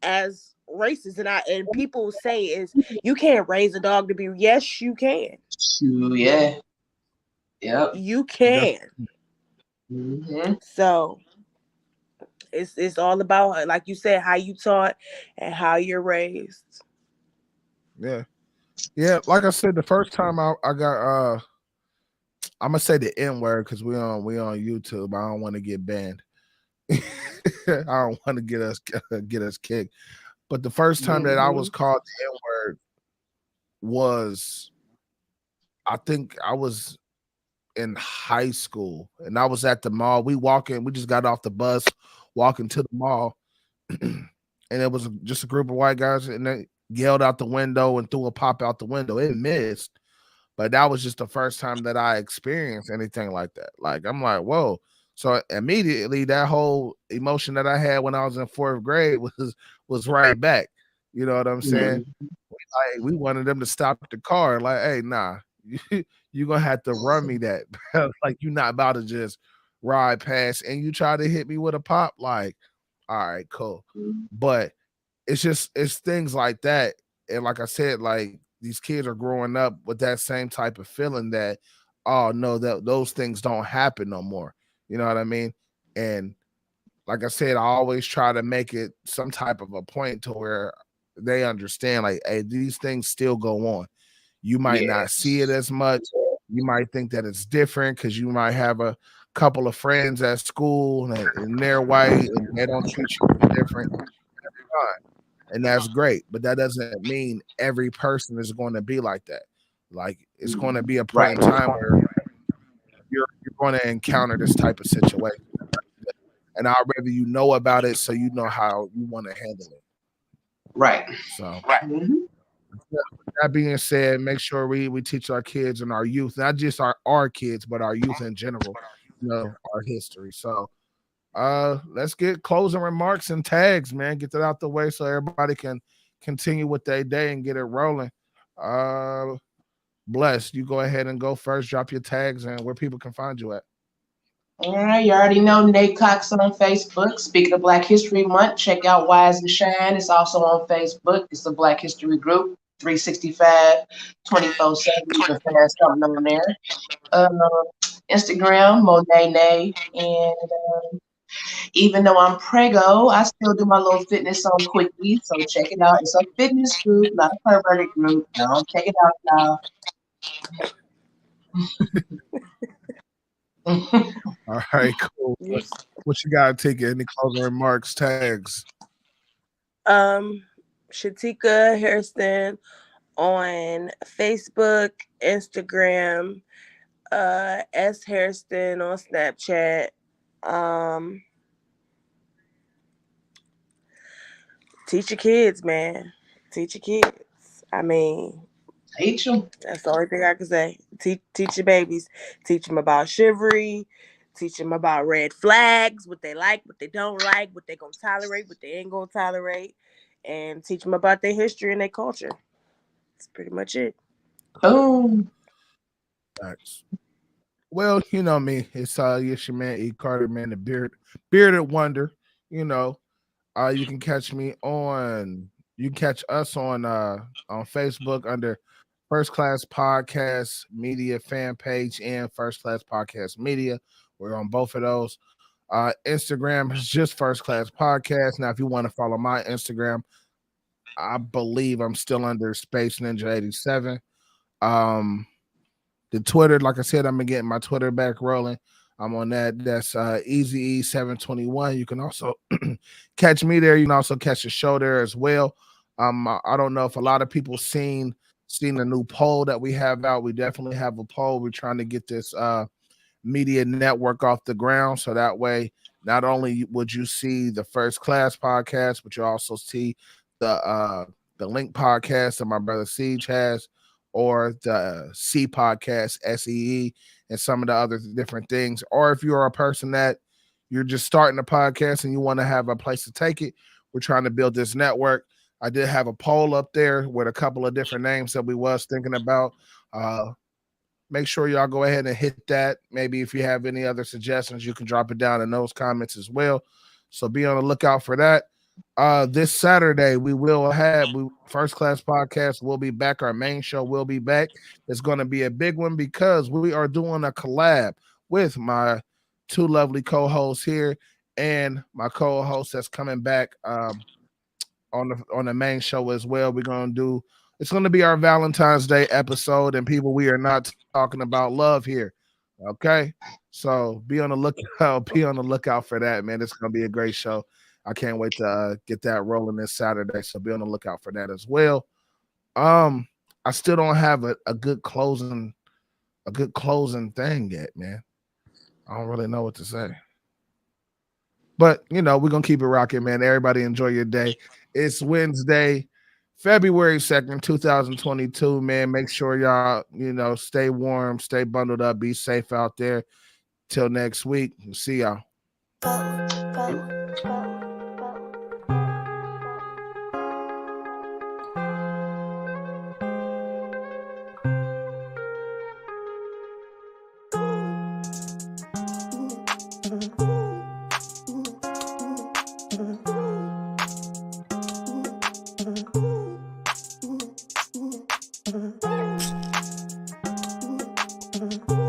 as racist. And people say is you can't raise a dog to be, yes, you can. Shoot, yeah, yep. You def- can. Hmm. So it's all about, like you said, how you taught and how you're raised. yeah. Yeah, like I said, the first time I got I'm gonna say the N word because we on YouTube. I don't want to get banned. I don't want to get us kicked. But the first time that I was Hmm. called the N word was, I think I was in high school, and I was at the mall. We just got off the bus, walking to the mall, and it was just a group of white guys, and they yelled out the window and threw a pop out the window. It missed, but that was just the first time that I experienced anything like that. Like I'm like, whoa. So immediately that whole emotion that I had when I was in fourth grade was right back. You know what I'm saying? Like we wanted them to stop the car. Like, hey, nah, you gonna have to run me that. Like you're not about to just ride past and you try to hit me with a pop. Like, all right, cool. But it's things like that. And like I said, like these kids are growing up with that same type of feeling that, oh no, that those things don't happen no more. You know what I mean? And like I said, I always try to make it some type of a point to where they understand, like, hey, these things still go on. You might Yeah. not see it as much. You might think that it's different because you might have a couple of friends at school and they're white and they don't treat you different. And that's great, but that doesn't mean every person is going to be like that. Like it's going to be a point in Right. time where you're going to encounter this type of situation, and I'd rather you know about it so you know how you want to handle it. Right. So Hmm. that being said, make sure we teach our kids and our youth, not just our kids, but our youth in general, our history. So let's get closing remarks and tags, man. Get that out the way so everybody can continue with their day and get it rolling. Uh Bless, you go ahead and go first, drop your tags and where people can find you at. All right, you already know Nate Cox on Facebook. Speaking of Black History Month, check out Wise and Shine. It's also on Facebook. It's a Black History group, 365, 24/7. You can find something on there. Um, Instagram, Monet Nay. And even though I'm prego, I still do my little fitness on Quickie. So check it out. It's a fitness group, not a perverted group. No, check it out, y'all. All right, cool. What you got to take it? Any closing remarks, tags? Um, Shatika Hairston on Facebook, Instagram, S Hairston on Snapchat. Um, Teach your kids, man. Teach your kids. I mean, Teach them. that's the only thing I can say. Teach your babies. Teach them about chivalry. Teach them about red flags, what they like, what they don't like, what they gonna tolerate, what they ain't gonna tolerate, and teach them about their history and their culture. That's pretty much it. Boom. Thanks. Well, you know me. It's yes, your man E. Carter, man, the bearded wonder. You know, you can catch me on you can catch us on Facebook under First Class Podcast Media fan page and First Class Podcast Media. We're on both of those. Instagram is just First Class Podcast. Now, if you want to follow my Instagram, I believe I'm still under Space Ninja 87. Um, the Twitter, like I said, I'm getting my Twitter back rolling. I'm on that. That's Easy E721. You can also catch me there. You can also catch the show there as well. I don't know if a lot of people seen seen the new poll that we have out. We definitely have a poll. We're trying to get this media network off the ground, so that way not only would you see the First Class podcast, but you also see the Link podcast that my brother Siege has, or the C podcast, SEE, and some of the other different things. Or if you're a person that you're just starting a podcast and you want to have a place to take it, we're trying to build this network. I did have a poll up there with a couple of different names that we was thinking about. Make sure y'all go ahead and hit that. Maybe if you have any other suggestions, you can drop it down in those comments as well. So be on the lookout for that. This Saturday, we will have First Class Podcast will be back. Our main show will be back. It's going to be a big one because we are doing a collab with my two lovely co-hosts here and my co-host that's coming back on the main show as well. It's going to be our Valentine's Day episode, and people, we are not talking about love here. Okay, so be on the lookout. Be on the lookout for that, man. It's going to be a great show. I can't wait to get that rolling this Saturday. So be on the lookout for that as well. I still don't have a good closing thing yet, man. I don't really know what to say. But we're gonna keep it rocking, man. Everybody enjoy your day. It's Wednesday, February 2nd, 2022, man. Make sure y'all, stay warm, stay bundled up, be safe out there. Till next week. See y'all. Mm-hmm.